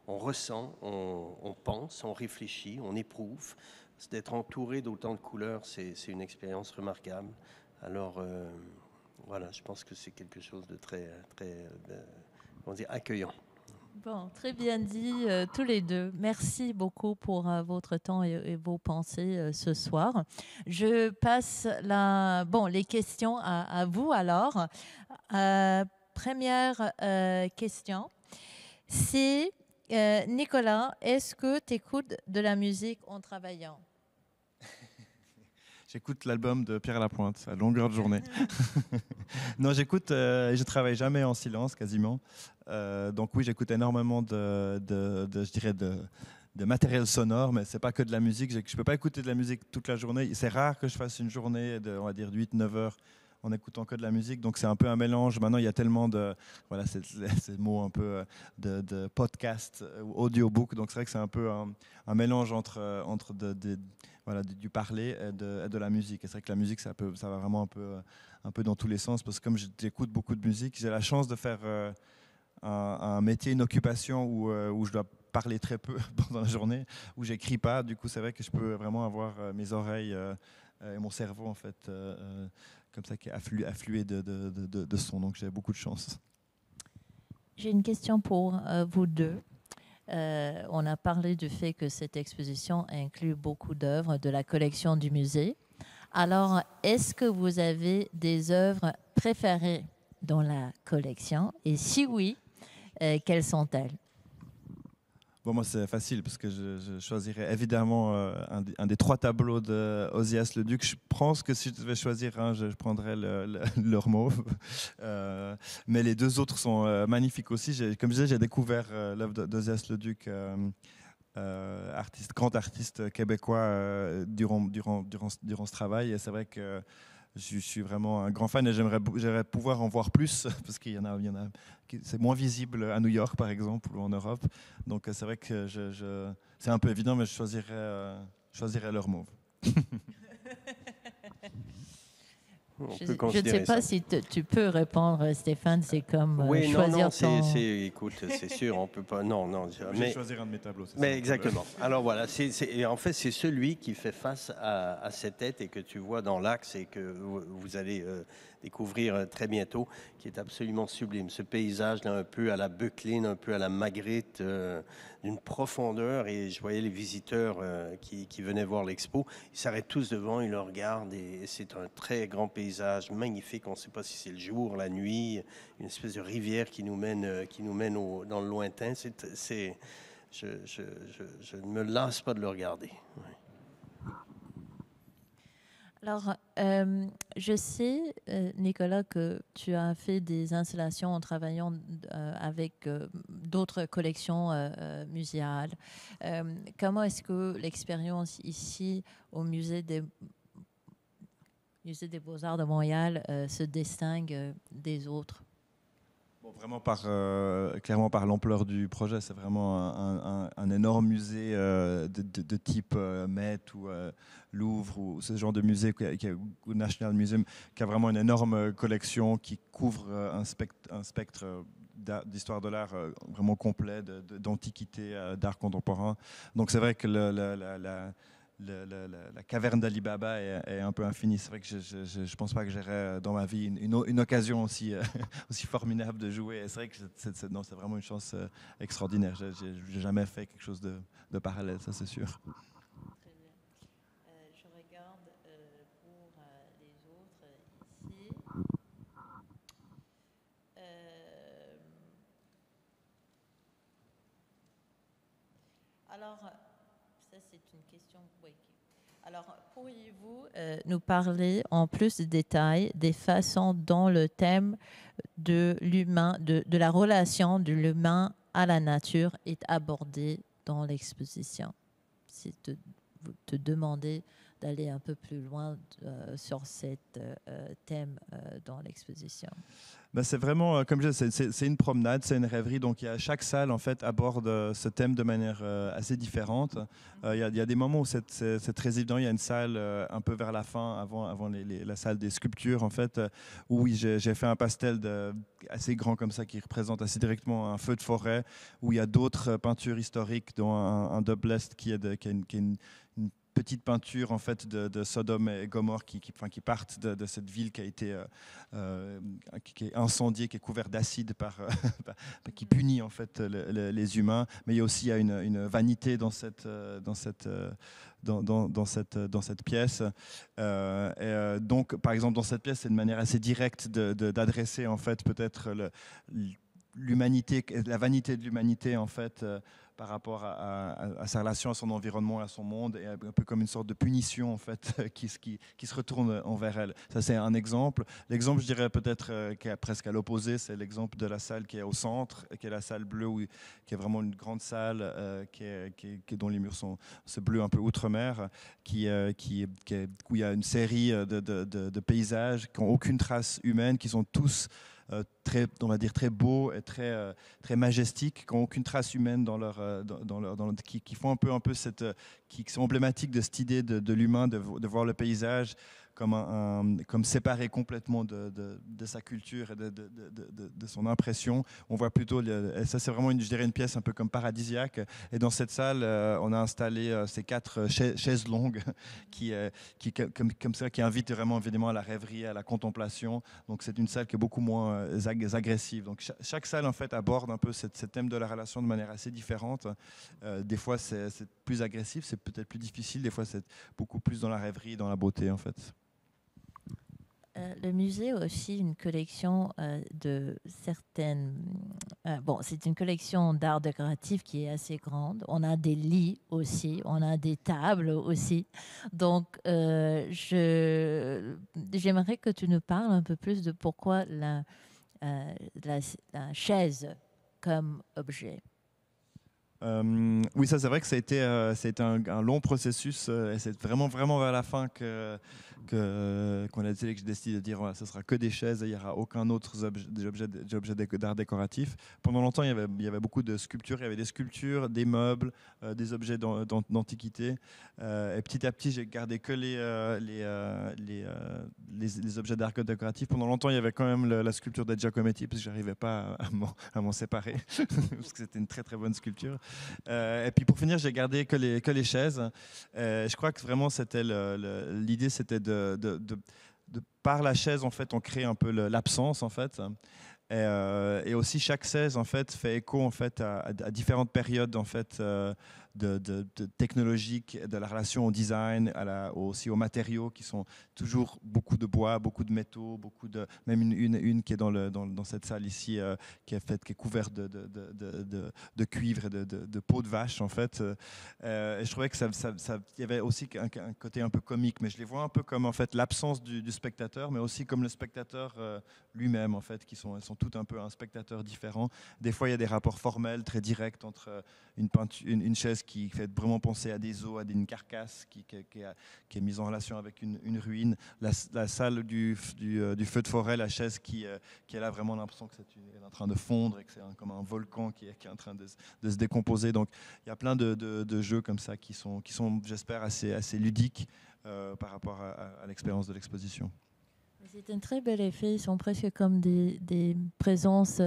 ressent, on pense, on réfléchit, on éprouve. D'être entouré d'autant de couleurs, c'est une expérience remarquable. Alors, voilà, je pense que c'est quelque chose de très, on dit, accueillant. Bon, très bien dit tous les deux. Merci beaucoup pour votre temps et vos pensées ce soir. Je passe les questions à vous alors. Première question, c'est Nicolas, est-ce que tu écoutes de la musique en travaillant? J'écoute l'album de Pierre Lapointe à longueur de journée. Non, j'écoute, je travaille jamais en silence quasiment. Donc oui, j'écoute énormément je dirais de matériel sonore, mais c'est pas que de la musique. Je peux pas écouter de la musique toute la journée. C'est rare que je fasse une journée de, on va dire, 8-9 heures en écoutant que de la musique. Donc c'est un peu un mélange. Maintenant, il y a tellement ces mots un peu de podcast ou audiobook. Donc c'est vrai que c'est un peu un mélange entre du parler et de la musique. Et c'est vrai que la musique, ça va vraiment un peu dans tous les sens, parce que comme j'écoute beaucoup de musique, j'ai la chance de faire un métier, une occupation où je dois parler très peu pendant la journée, où j'écris pas. Du coup, c'est vrai que je peux vraiment avoir mes oreilles et mon cerveau en fait comme ça, qui est afflué de son. Donc j'ai beaucoup de chance. J'ai une question pour vous deux. On a parlé du fait que cette exposition inclut beaucoup d'œuvres de la collection du musée. Alors, est-ce que vous avez des œuvres préférées dans la collection? Et si oui, quelles sont-elles? Bon, moi, c'est facile parce que je choisirais évidemment un des 3 tableaux de Ozias Leduc. Je pense que si je devais choisir un, je prendrais leur mauve. Mais les 2 autres sont magnifiques aussi. Comme je disais, j'ai découvert l'œuvre d'Ozias Leduc, grand artiste québécois, durant ce travail. Et c'est vrai que je suis vraiment un grand fan et j'aimerais pouvoir en voir plus, parce qu'il y en a c'est moins visible à New York par exemple ou en Europe. Donc c'est vrai que c'est un peu évident, mais je choisirais leur mauve. Je ne sais pas si tu peux répondre, Stéphane. C'est comme oui, choisir écoute, c'est sûr, on peut pas. Non. Je vais choisir un de mes tableaux. Mais ça, exactement. Alors voilà, en fait, c'est celui qui fait face à cette tête et que tu vois dans l'axe et que vous allez découvrir très bientôt, qui est absolument sublime. Ce paysage-là, un peu à la Böcklin, un peu à la Magritte, d'une profondeur. Et je voyais les visiteurs qui venaient voir l'expo. Ils s'arrêtent tous devant, ils le regardent et c'est un très grand paysage magnifique. On ne sait pas si c'est le jour, la nuit, une espèce de rivière qui nous mène dans le lointain. Je ne me lasse pas de le regarder. Ouais. Alors, je sais, Nicolas, que tu as fait des installations en travaillant avec d'autres collections muséales. Comment est-ce que l'expérience ici au Musée des Beaux-Arts de Montréal se distingue des autres? Vraiment clairement par l'ampleur du projet, c'est vraiment un énorme musée de type Met ou Louvre ou ce genre de musée ou National Museum qui a vraiment une énorme collection qui couvre un spectre d'histoire de l'art vraiment complet, d'antiquité, d'art contemporain. Donc c'est vrai que la caverne d'Ali Baba est un peu infinie. C'est vrai que je ne pense pas que j'aurais dans ma vie une occasion aussi, aussi formidable de jouer. Et c'est vrai que c'est vraiment une chance extraordinaire. Je n'ai jamais fait quelque chose de parallèle, ça c'est sûr. Très bien. Je regarde pour les autres ici. Alors, ça c'est une question. Oui. Alors, pourriez-vous nous parler en plus de détails des façons dont le thème de l'humain, de la relation de l'humain à la nature est abordé dans l'exposition? C'est te demander d'aller un peu plus loin sur cet thème dans l'exposition. Ben c'est vraiment, comme je disais, c'est une promenade, c'est une rêverie. Donc, chaque salle, en fait, aborde ce thème de manière assez différente. Il y a des moments où c'est très évident. Il y a une salle un peu vers la fin, avant la salle des sculptures, en fait, où oui, j'ai fait un pastel assez grand comme ça, qui représente assez directement un feu de forêt, où il y a d'autres peintures historiques, dont un Double qui est une petite peinture en fait de Sodome et Gomorrhe qui partent de cette ville qui a été qui est incendiée, qui est couverte d'acide qui punit en fait les humains. Mais il y a aussi une vanité dans cette pièce. Donc, par exemple, dans cette pièce, c'est une manière assez directe d'adresser en fait peut-être l'humanité, la vanité de l'humanité en fait. Par rapport à sa relation à son environnement, à son monde, et un peu comme une sorte de punition en fait qui se retourne envers elle. Ça c'est un exemple. L'exemple, je dirais peut-être qui est presque à l'opposé, c'est l'exemple de la salle qui est au centre, qui est la salle bleue, qui est vraiment une grande salle dont les murs sont ce bleu un peu outre-mer, où il y a une série de paysages qui n'ont aucune trace humaine, qui sont tous on va dire très beaux et très majestiques, qui n'ont aucune trace humaine qui font un peu qui sont emblématiques de cette idée de l'humain, de voir le paysage comme séparé complètement de sa culture et de son impression. On voit plutôt, et ça c'est vraiment je dirais une pièce un peu comme paradisiaque. Et dans cette salle, on a installé ces 4 chaises longues qui comme ça, qui invitent vraiment évidemment à la rêverie, à la contemplation. Donc c'est une salle qui est beaucoup moins agressive. Donc chaque salle en fait aborde un peu ce thème de la relation de manière assez différente. Des fois c'est plus agressif, c'est peut-être plus difficile. Des fois c'est beaucoup plus dans la rêverie, dans la beauté en fait. Le musée a aussi une collection de certaines... c'est une collection d'art décoratif qui est assez grande. On a des lits aussi, on a des tables aussi. Donc, j'aimerais que tu nous parles un peu plus de pourquoi la chaise comme objet. Oui, ça c'est vrai que ça a été un long processus et c'est vraiment vers la fin que qu'on a décidé, que j'ai décidé de dire, voilà, ce sera que des chaises et il n'y aura aucun autre objets d'art décoratif. Pendant longtemps, il y avait beaucoup de sculptures. Il y avait des sculptures, des meubles, des objets d'antiquité. Et petit à petit, j'ai gardé que les objets d'art décoratif. Pendant longtemps, il y avait quand même la sculpture de Giacometti, parce que je n'arrivais pas à m'en séparer, parce que c'était une très très bonne sculpture. Et puis pour finir, j'ai gardé que les chaises. Je crois que vraiment, l'idée, c'était de par la chaise, en fait, on crée un peu l'absence, en fait. Et aussi chaque chaise en fait fait écho en fait à différentes périodes en fait technologiques, de la relation au design, aussi aux matériaux qui sont toujours beaucoup de bois, beaucoup de métaux, même une qui est dans cette salle ici qui est couverte de cuivre et de peau de vache en fait. Et je trouvais que il y avait aussi un côté un peu comique, mais je les vois un peu comme en fait l'absence du spectateur, mais aussi comme le spectateur lui-même en fait, elles sont toutes un peu un spectateur différent. Des fois, il y a des rapports formels très directs entre une chaise qui fait vraiment penser à des os, à une carcasse qui est mise en relation avec une ruine. La salle du feu de forêt, la chaise qui a là vraiment l'impression que est en train de fondre et que c'est comme un volcan qui est en train de se décomposer. Donc, il y a plein de jeux comme ça qui sont j'espère, assez ludiques par rapport à l'expérience de l'exposition. C'est un très bel effet. Ils sont presque comme des présences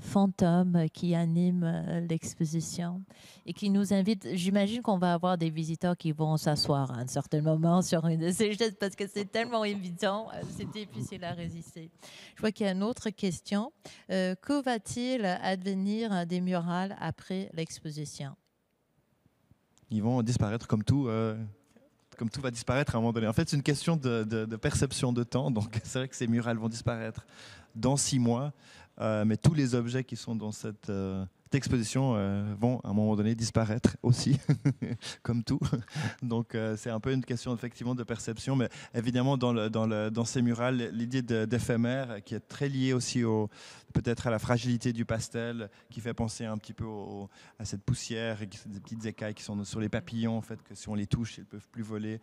fantômes qui animent l'exposition et qui nous invitent. J'imagine qu'on va avoir des visiteurs qui vont s'asseoir à un certain moment sur une de ces chaises parce que c'est tellement évident, c'est difficile à résister. Je vois qu'il y a une autre question. Que va-t-il advenir des murales après l'exposition? Ils vont disparaître comme tout. Comme tout va disparaître à un moment donné. En fait, c'est une question de perception de temps. Donc, c'est vrai que ces murales vont disparaître dans 6 mois. Mais tous les objets qui sont dans cette exposition vont à un moment donné disparaître aussi, comme tout. Donc, c'est un peu une question effectivement de perception. Mais évidemment, dans ces murales, l'idée d'éphémère qui est très liée aussi peut-être à la fragilité du pastel, qui fait penser un petit peu à cette poussière et des petites écailles qui sont sur les papillons, en fait, que si on les touche, ils ne peuvent plus voler.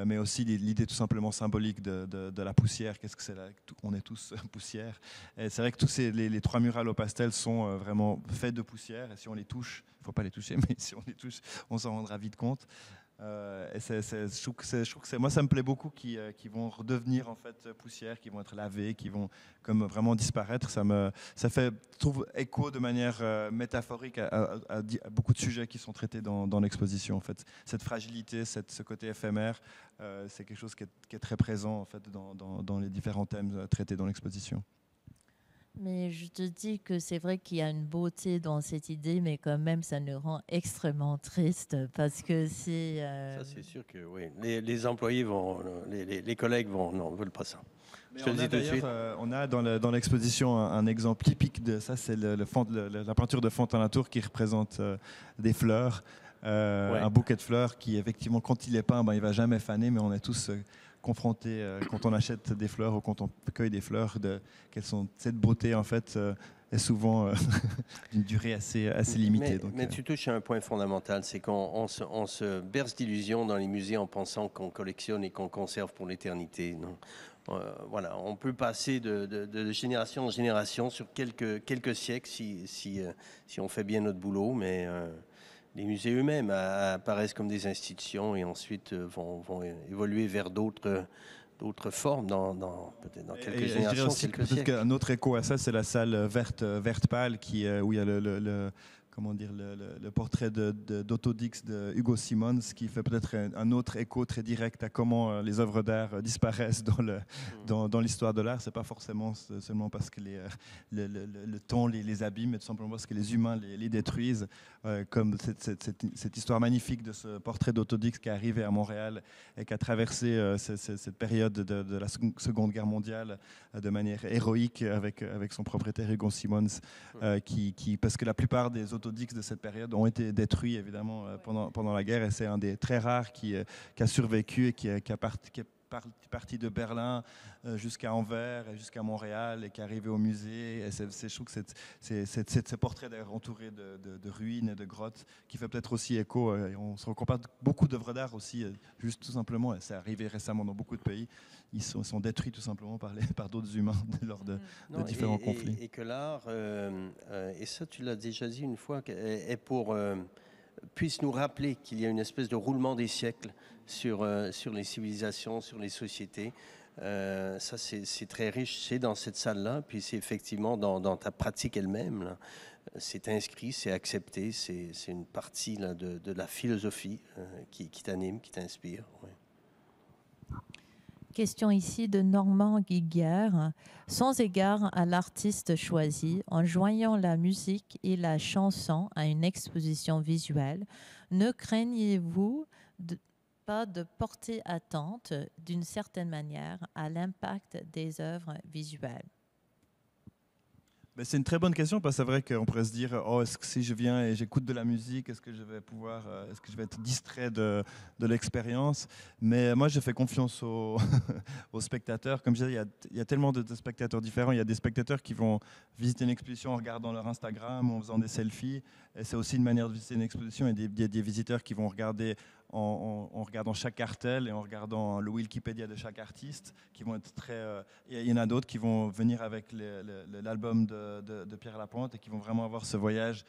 Mais aussi l'idée tout simplement symbolique de la poussière. Qu'est-ce que c'est là? On est tous poussière. Et c'est vrai que tous les 3 murales au pastel sont vraiment faits de poussière. Et si on les touche, il ne faut pas les toucher, mais si on les touche, on s'en rendra vite compte. Et je trouve que moi ça me plaît beaucoup qui vont redevenir en fait poussière, qui vont être lavés, qui vont comme vraiment disparaître. Ça fait, je trouve, écho de manière métaphorique à beaucoup de sujets qui sont traités dans l'exposition. En fait, cette fragilité, ce côté éphémère, c'est quelque chose qui est très présent en fait dans les différents thèmes traités dans l'exposition. Mais je te dis que c'est vrai qu'il y a une beauté dans cette idée, mais quand même, ça nous rend extrêmement triste parce que c'est... Ça, c'est sûr que oui. Les employés vont... Les collègues vont... veulent pas ça. Je te le dis tout de suite. On a dans l'exposition un exemple typique de ça, c'est la peinture de Fontaine-Latour qui représente des fleurs. Un bouquet de fleurs qui, effectivement, quand il est peint, il ne va jamais faner, mais on est tous confrontés, quand on achète des fleurs ou quand on cueille des fleurs, cette beauté, en fait, est souvent d'une durée assez limitée. Mais tu touches à un point fondamental, c'est qu'on se berce d'illusions dans les musées en pensant qu'on collectionne et qu'on conserve pour l'éternité. Voilà, on peut passer de génération en génération sur quelques siècles si on fait bien notre boulot, mais... les musées eux-mêmes apparaissent comme des institutions et ensuite vont évoluer vers d'autres formes peut-être dans quelques générations. Je dirais aussi peut-être qu'un autre écho à ça, c'est la salle verte pâle où il y a le portrait d'Autodix de Hugo Simons, qui fait peut-être un autre écho très direct à comment les œuvres d'art disparaissent dans l'histoire de l'art. C'est pas forcément seulement parce que le temps les abîme, mais tout simplement parce que les humains les détruisent. Comme cette histoire magnifique de ce portrait d'Autodix qui est arrivé à Montréal et qui a traversé cette période de la Seconde Guerre mondiale de manière héroïque avec son propriétaire Hugo Simons, parce que la plupart des Autodix de cette période ont été détruits évidemment pendant la guerre, et c'est un des très rares qui a survécu et qui est parti de Berlin jusqu'à Anvers et jusqu'à Montréal et qui est arrivé au musée. Et je trouve que ces portraits d'ailleurs entourés de ruines et de grottes qui fait peut-être aussi écho. Et on se compare beaucoup d'œuvres d'art aussi, juste tout simplement. Et c'est arrivé récemment dans beaucoup de pays. Ils sont détruits tout simplement par d'autres humains lors de différents conflits. Et que l'art, et ça tu l'as déjà dit une fois, est puisse nous rappeler qu'il y a une espèce de roulement des siècles sur les civilisations, sur les sociétés. Ça, c'est très riche, c'est dans cette salle-là, puis c'est effectivement dans ta pratique elle-même. Là. C'est inscrit, c'est accepté, c'est une partie là, de la philosophie qui t'anime, qui t'inspire. Ouais. Question ici de Normand Guiguerre. Sans égard à l'artiste choisi, en joignant la musique et la chanson à une exposition visuelle, ne craignez-vous pas de porter atteinte d'une certaine manière à l'impact des œuvres visuelles? C'est une très bonne question parce que c'est vrai qu'on pourrait se dire est-ce que si je viens et j'écoute de la musique, est-ce que je vais est-ce que je vais être distrait de l'expérience? Mais moi, je fais confiance aux spectateurs. Comme je disais, il y a tellement de spectateurs différents. Il y a des spectateurs qui vont visiter une exposition en regardant leur Instagram ou en faisant des selfies. Et c'est aussi une manière de visiter une exposition. Il y a des visiteurs qui vont regarder en regardant chaque cartel et en regardant le Wikipédia de chaque artiste, qui vont être il y en a d'autres qui vont venir avec l'album de Pierre Lapointe et qui vont vraiment avoir ce voyage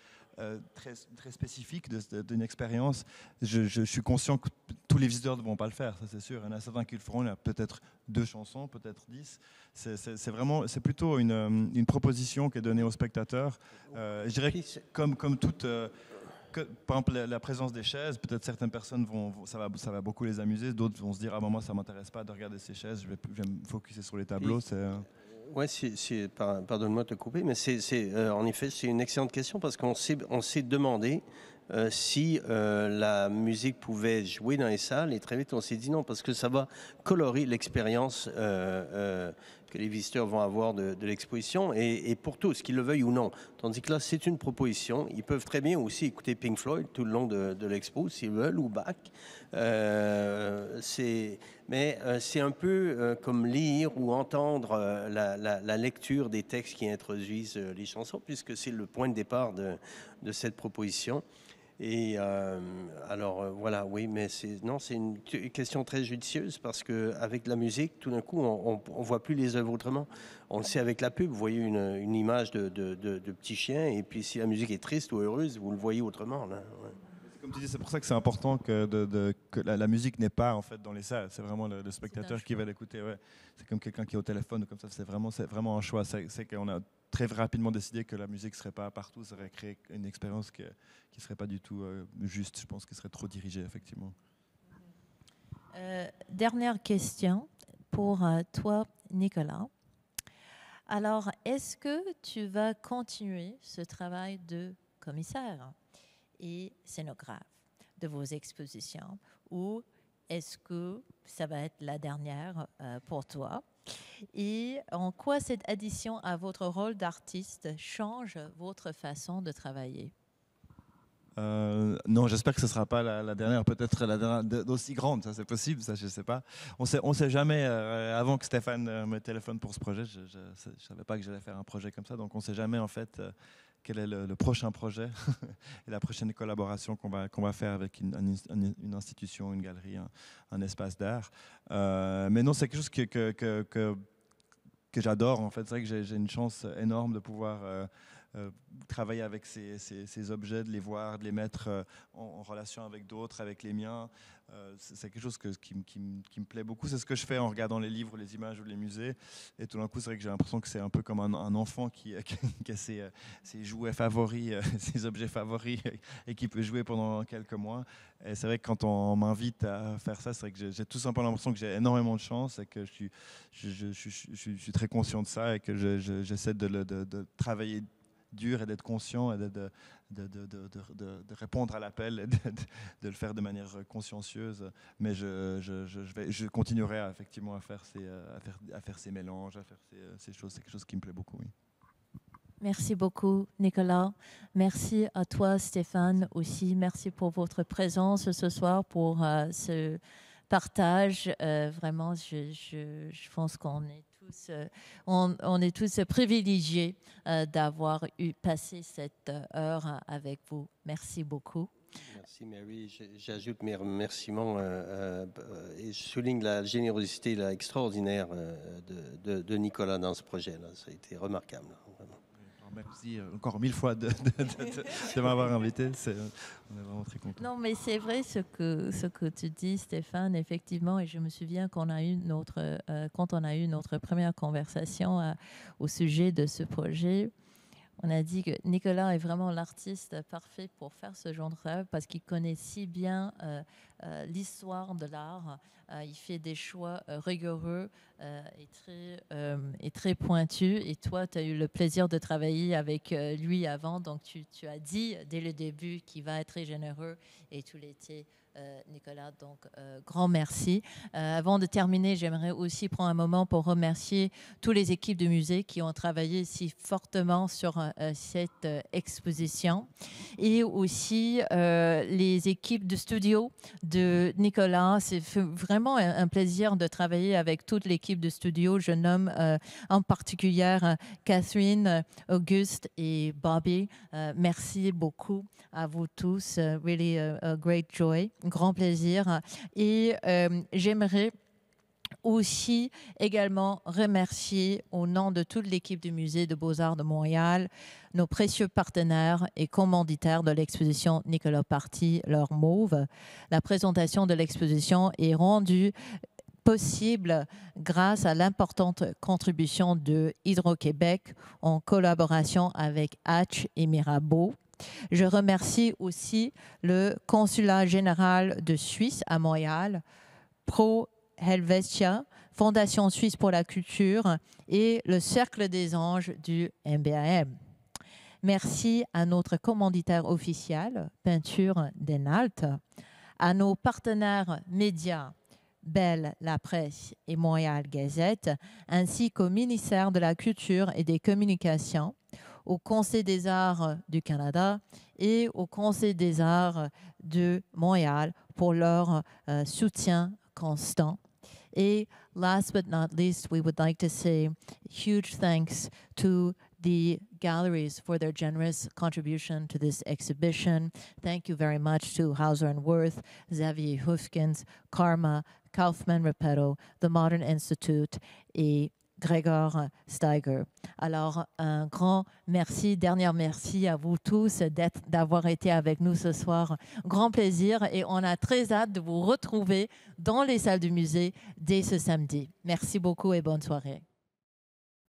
très, très spécifique d'une expérience. Je suis conscient que tous les visiteurs ne vont pas le faire, ça c'est sûr. Il y en a certains qui le feront, il y a peut-être 2 chansons, peut-être 10. C'est plutôt une proposition qui est donnée aux spectateurs. Je dirais que comme toute... par exemple, la présence des chaises, peut-être certaines personnes ça va beaucoup les amuser, d'autres vont se dire moi ça m'intéresse pas de regarder ces chaises, je vais me focuser sur les tableaux. Ouais, pardonne-moi de te couper, mais en effet c'est une excellente question parce qu'on s'est demandé si la musique pouvait jouer dans les salles et très vite on s'est dit non parce que ça va colorer l'expérience que les visiteurs vont avoir de l'exposition et pour tous, qu'ils le veuillent ou non. Tandis que là, c'est une proposition. Ils peuvent très bien aussi écouter Pink Floyd tout le long de l'expo s'ils veulent ou Bach. Mais c'est un peu comme lire ou entendre la lecture des textes qui introduisent les chansons puisque c'est le point de départ de cette proposition. Et alors voilà, oui, mais c'est une question très judicieuse parce qu'avec la musique, tout d'un coup, on voit plus les œuvres autrement. On le sait avec la pub, vous voyez une image de petits chiens et puis si la musique est triste ou heureuse, vous le voyez autrement. Là. Ouais. Comme tu dis, c'est pour ça que c'est important que la musique n'est pas en fait dans les salles. C'est vraiment le spectateur qui va l'écouter. Ouais. C'est comme quelqu'un qui est au téléphone ou comme ça. C'est vraiment un choix. C'est qu'on a très rapidement décidé que la musique ne serait pas partout. Ça aurait créé une expérience qui ne serait pas du tout juste. Je pense qu'il serait trop dirigé, effectivement. Dernière question pour toi, Nicolas. Alors, est-ce que tu vas continuer ce travail de commissaire et scénographe de vos expositions ou est-ce que ça va être la dernière pour toi? Et en quoi cette addition à votre rôle d'artiste change votre façon de travailler? Non, j'espère que ce ne sera pas la dernière, peut-être la dernière d'aussi grande, ça c'est possible, ça je ne sais pas. On sait jamais, avant que Stéphane me téléphone pour ce projet, je ne savais pas que j'allais faire un projet comme ça, donc on ne sait jamais en fait quel est le prochain projet et la prochaine collaboration qu'on va faire avec une institution, une galerie, un espace d'art. Mais non, c'est quelque chose que j'adore en fait, c'est vrai que j'ai une chance énorme de pouvoir... travailler avec ces objets, de les voir, de les mettre en relation avec d'autres, avec les miens. C'est quelque chose qui me plaît beaucoup. C'est ce que je fais en regardant les livres, les images ou les musées. Et tout d'un coup, c'est vrai que j'ai l'impression que c'est un peu comme un enfant qui a ses jouets favoris, ses objets favoris et qui peut jouer pendant quelques mois. Et c'est vrai que quand on m'invite à faire ça, c'est vrai que j'ai tout simplement l'impression que j'ai énormément de chance et que je suis très conscient de ça et que j'essaie de travailler dur et d'être conscient et de répondre à l'appel et de le faire de manière consciencieuse. Mais je continuerai effectivement à faire ces mélanges, à faire ces choses. C'est quelque chose qui me plaît beaucoup. Oui. Merci beaucoup, Nicolas. Merci à toi, Stéphane, aussi. Merci pour votre présence ce soir pour ce partage. Vraiment, je pense qu'on est tous, on est tous privilégiés d'avoir passé cette heure avec vous. Merci beaucoup. Merci Mary. J'ajoute mes remerciements et je souligne la générosité extraordinaire de Nicolas dans ce projet-là. Ça a été remarquable. Vraiment. Merci encore 1000 fois de m'avoir invité. On est vraiment très contents. Non, mais c'est vrai ce que tu dis, Stéphane, effectivement. Et je me souviens quand on a eu notre première conversation au sujet de ce projet, on a dit que Nicolas est vraiment l'artiste parfait pour faire ce genre de travail parce qu'il connaît si bien l'histoire de l'art. Il fait des choix rigoureux et très pointus. Et toi, tu as eu le plaisir de travailler avec lui avant. Donc, tu as dit dès le début qu'il va être très généreux et tout l'été. Nicolas, donc grand merci. Avant de terminer, j'aimerais aussi prendre un moment pour remercier toutes les équipes de musée qui ont travaillé si fortement sur cette exposition et aussi les équipes de studio de Nicolas. C'est vraiment un plaisir de travailler avec toute l'équipe de studio. Je nomme en particulier Catherine, Auguste et Bobby. Merci beaucoup à vous tous. Really a great joy. Grand plaisir. Et j'aimerais aussi également remercier au nom de toute l'équipe du Musée de Beaux-Arts de Montréal, nos précieux partenaires et commanditaires de l'exposition Nicolas Party, leur Mauve. La présentation de l'exposition est rendue possible grâce à l'importante contribution de Hydro-Québec en collaboration avec Hatch et Mirabeau. Je remercie aussi le Consulat général de Suisse à Montréal, Pro Helvetia, Fondation Suisse pour la culture et le Cercle des anges du MBAM. Merci à notre commanditaire officiel, Peinture d'Enalt, à nos partenaires médias, Bell, La Presse et Montréal Gazette, ainsi qu'au ministère de la Culture et des Communications, au Conseil des arts du Canada et au Conseil des arts de Montréal pour leur soutien constant. Et last but not least, we would like to say huge thanks to the galleries for their generous contribution to this exhibition. Thank you very much to Hauser & Wirth, Xavier Hufkens, Karma, Kaufman Repetto, the Modern Institute et Gregor Steiger. Alors, un grand merci, dernier merci à vous tous d'avoir été avec nous ce soir. Grand plaisir et on a très hâte de vous retrouver dans les salles du musée dès ce samedi. Merci beaucoup et bonne soirée.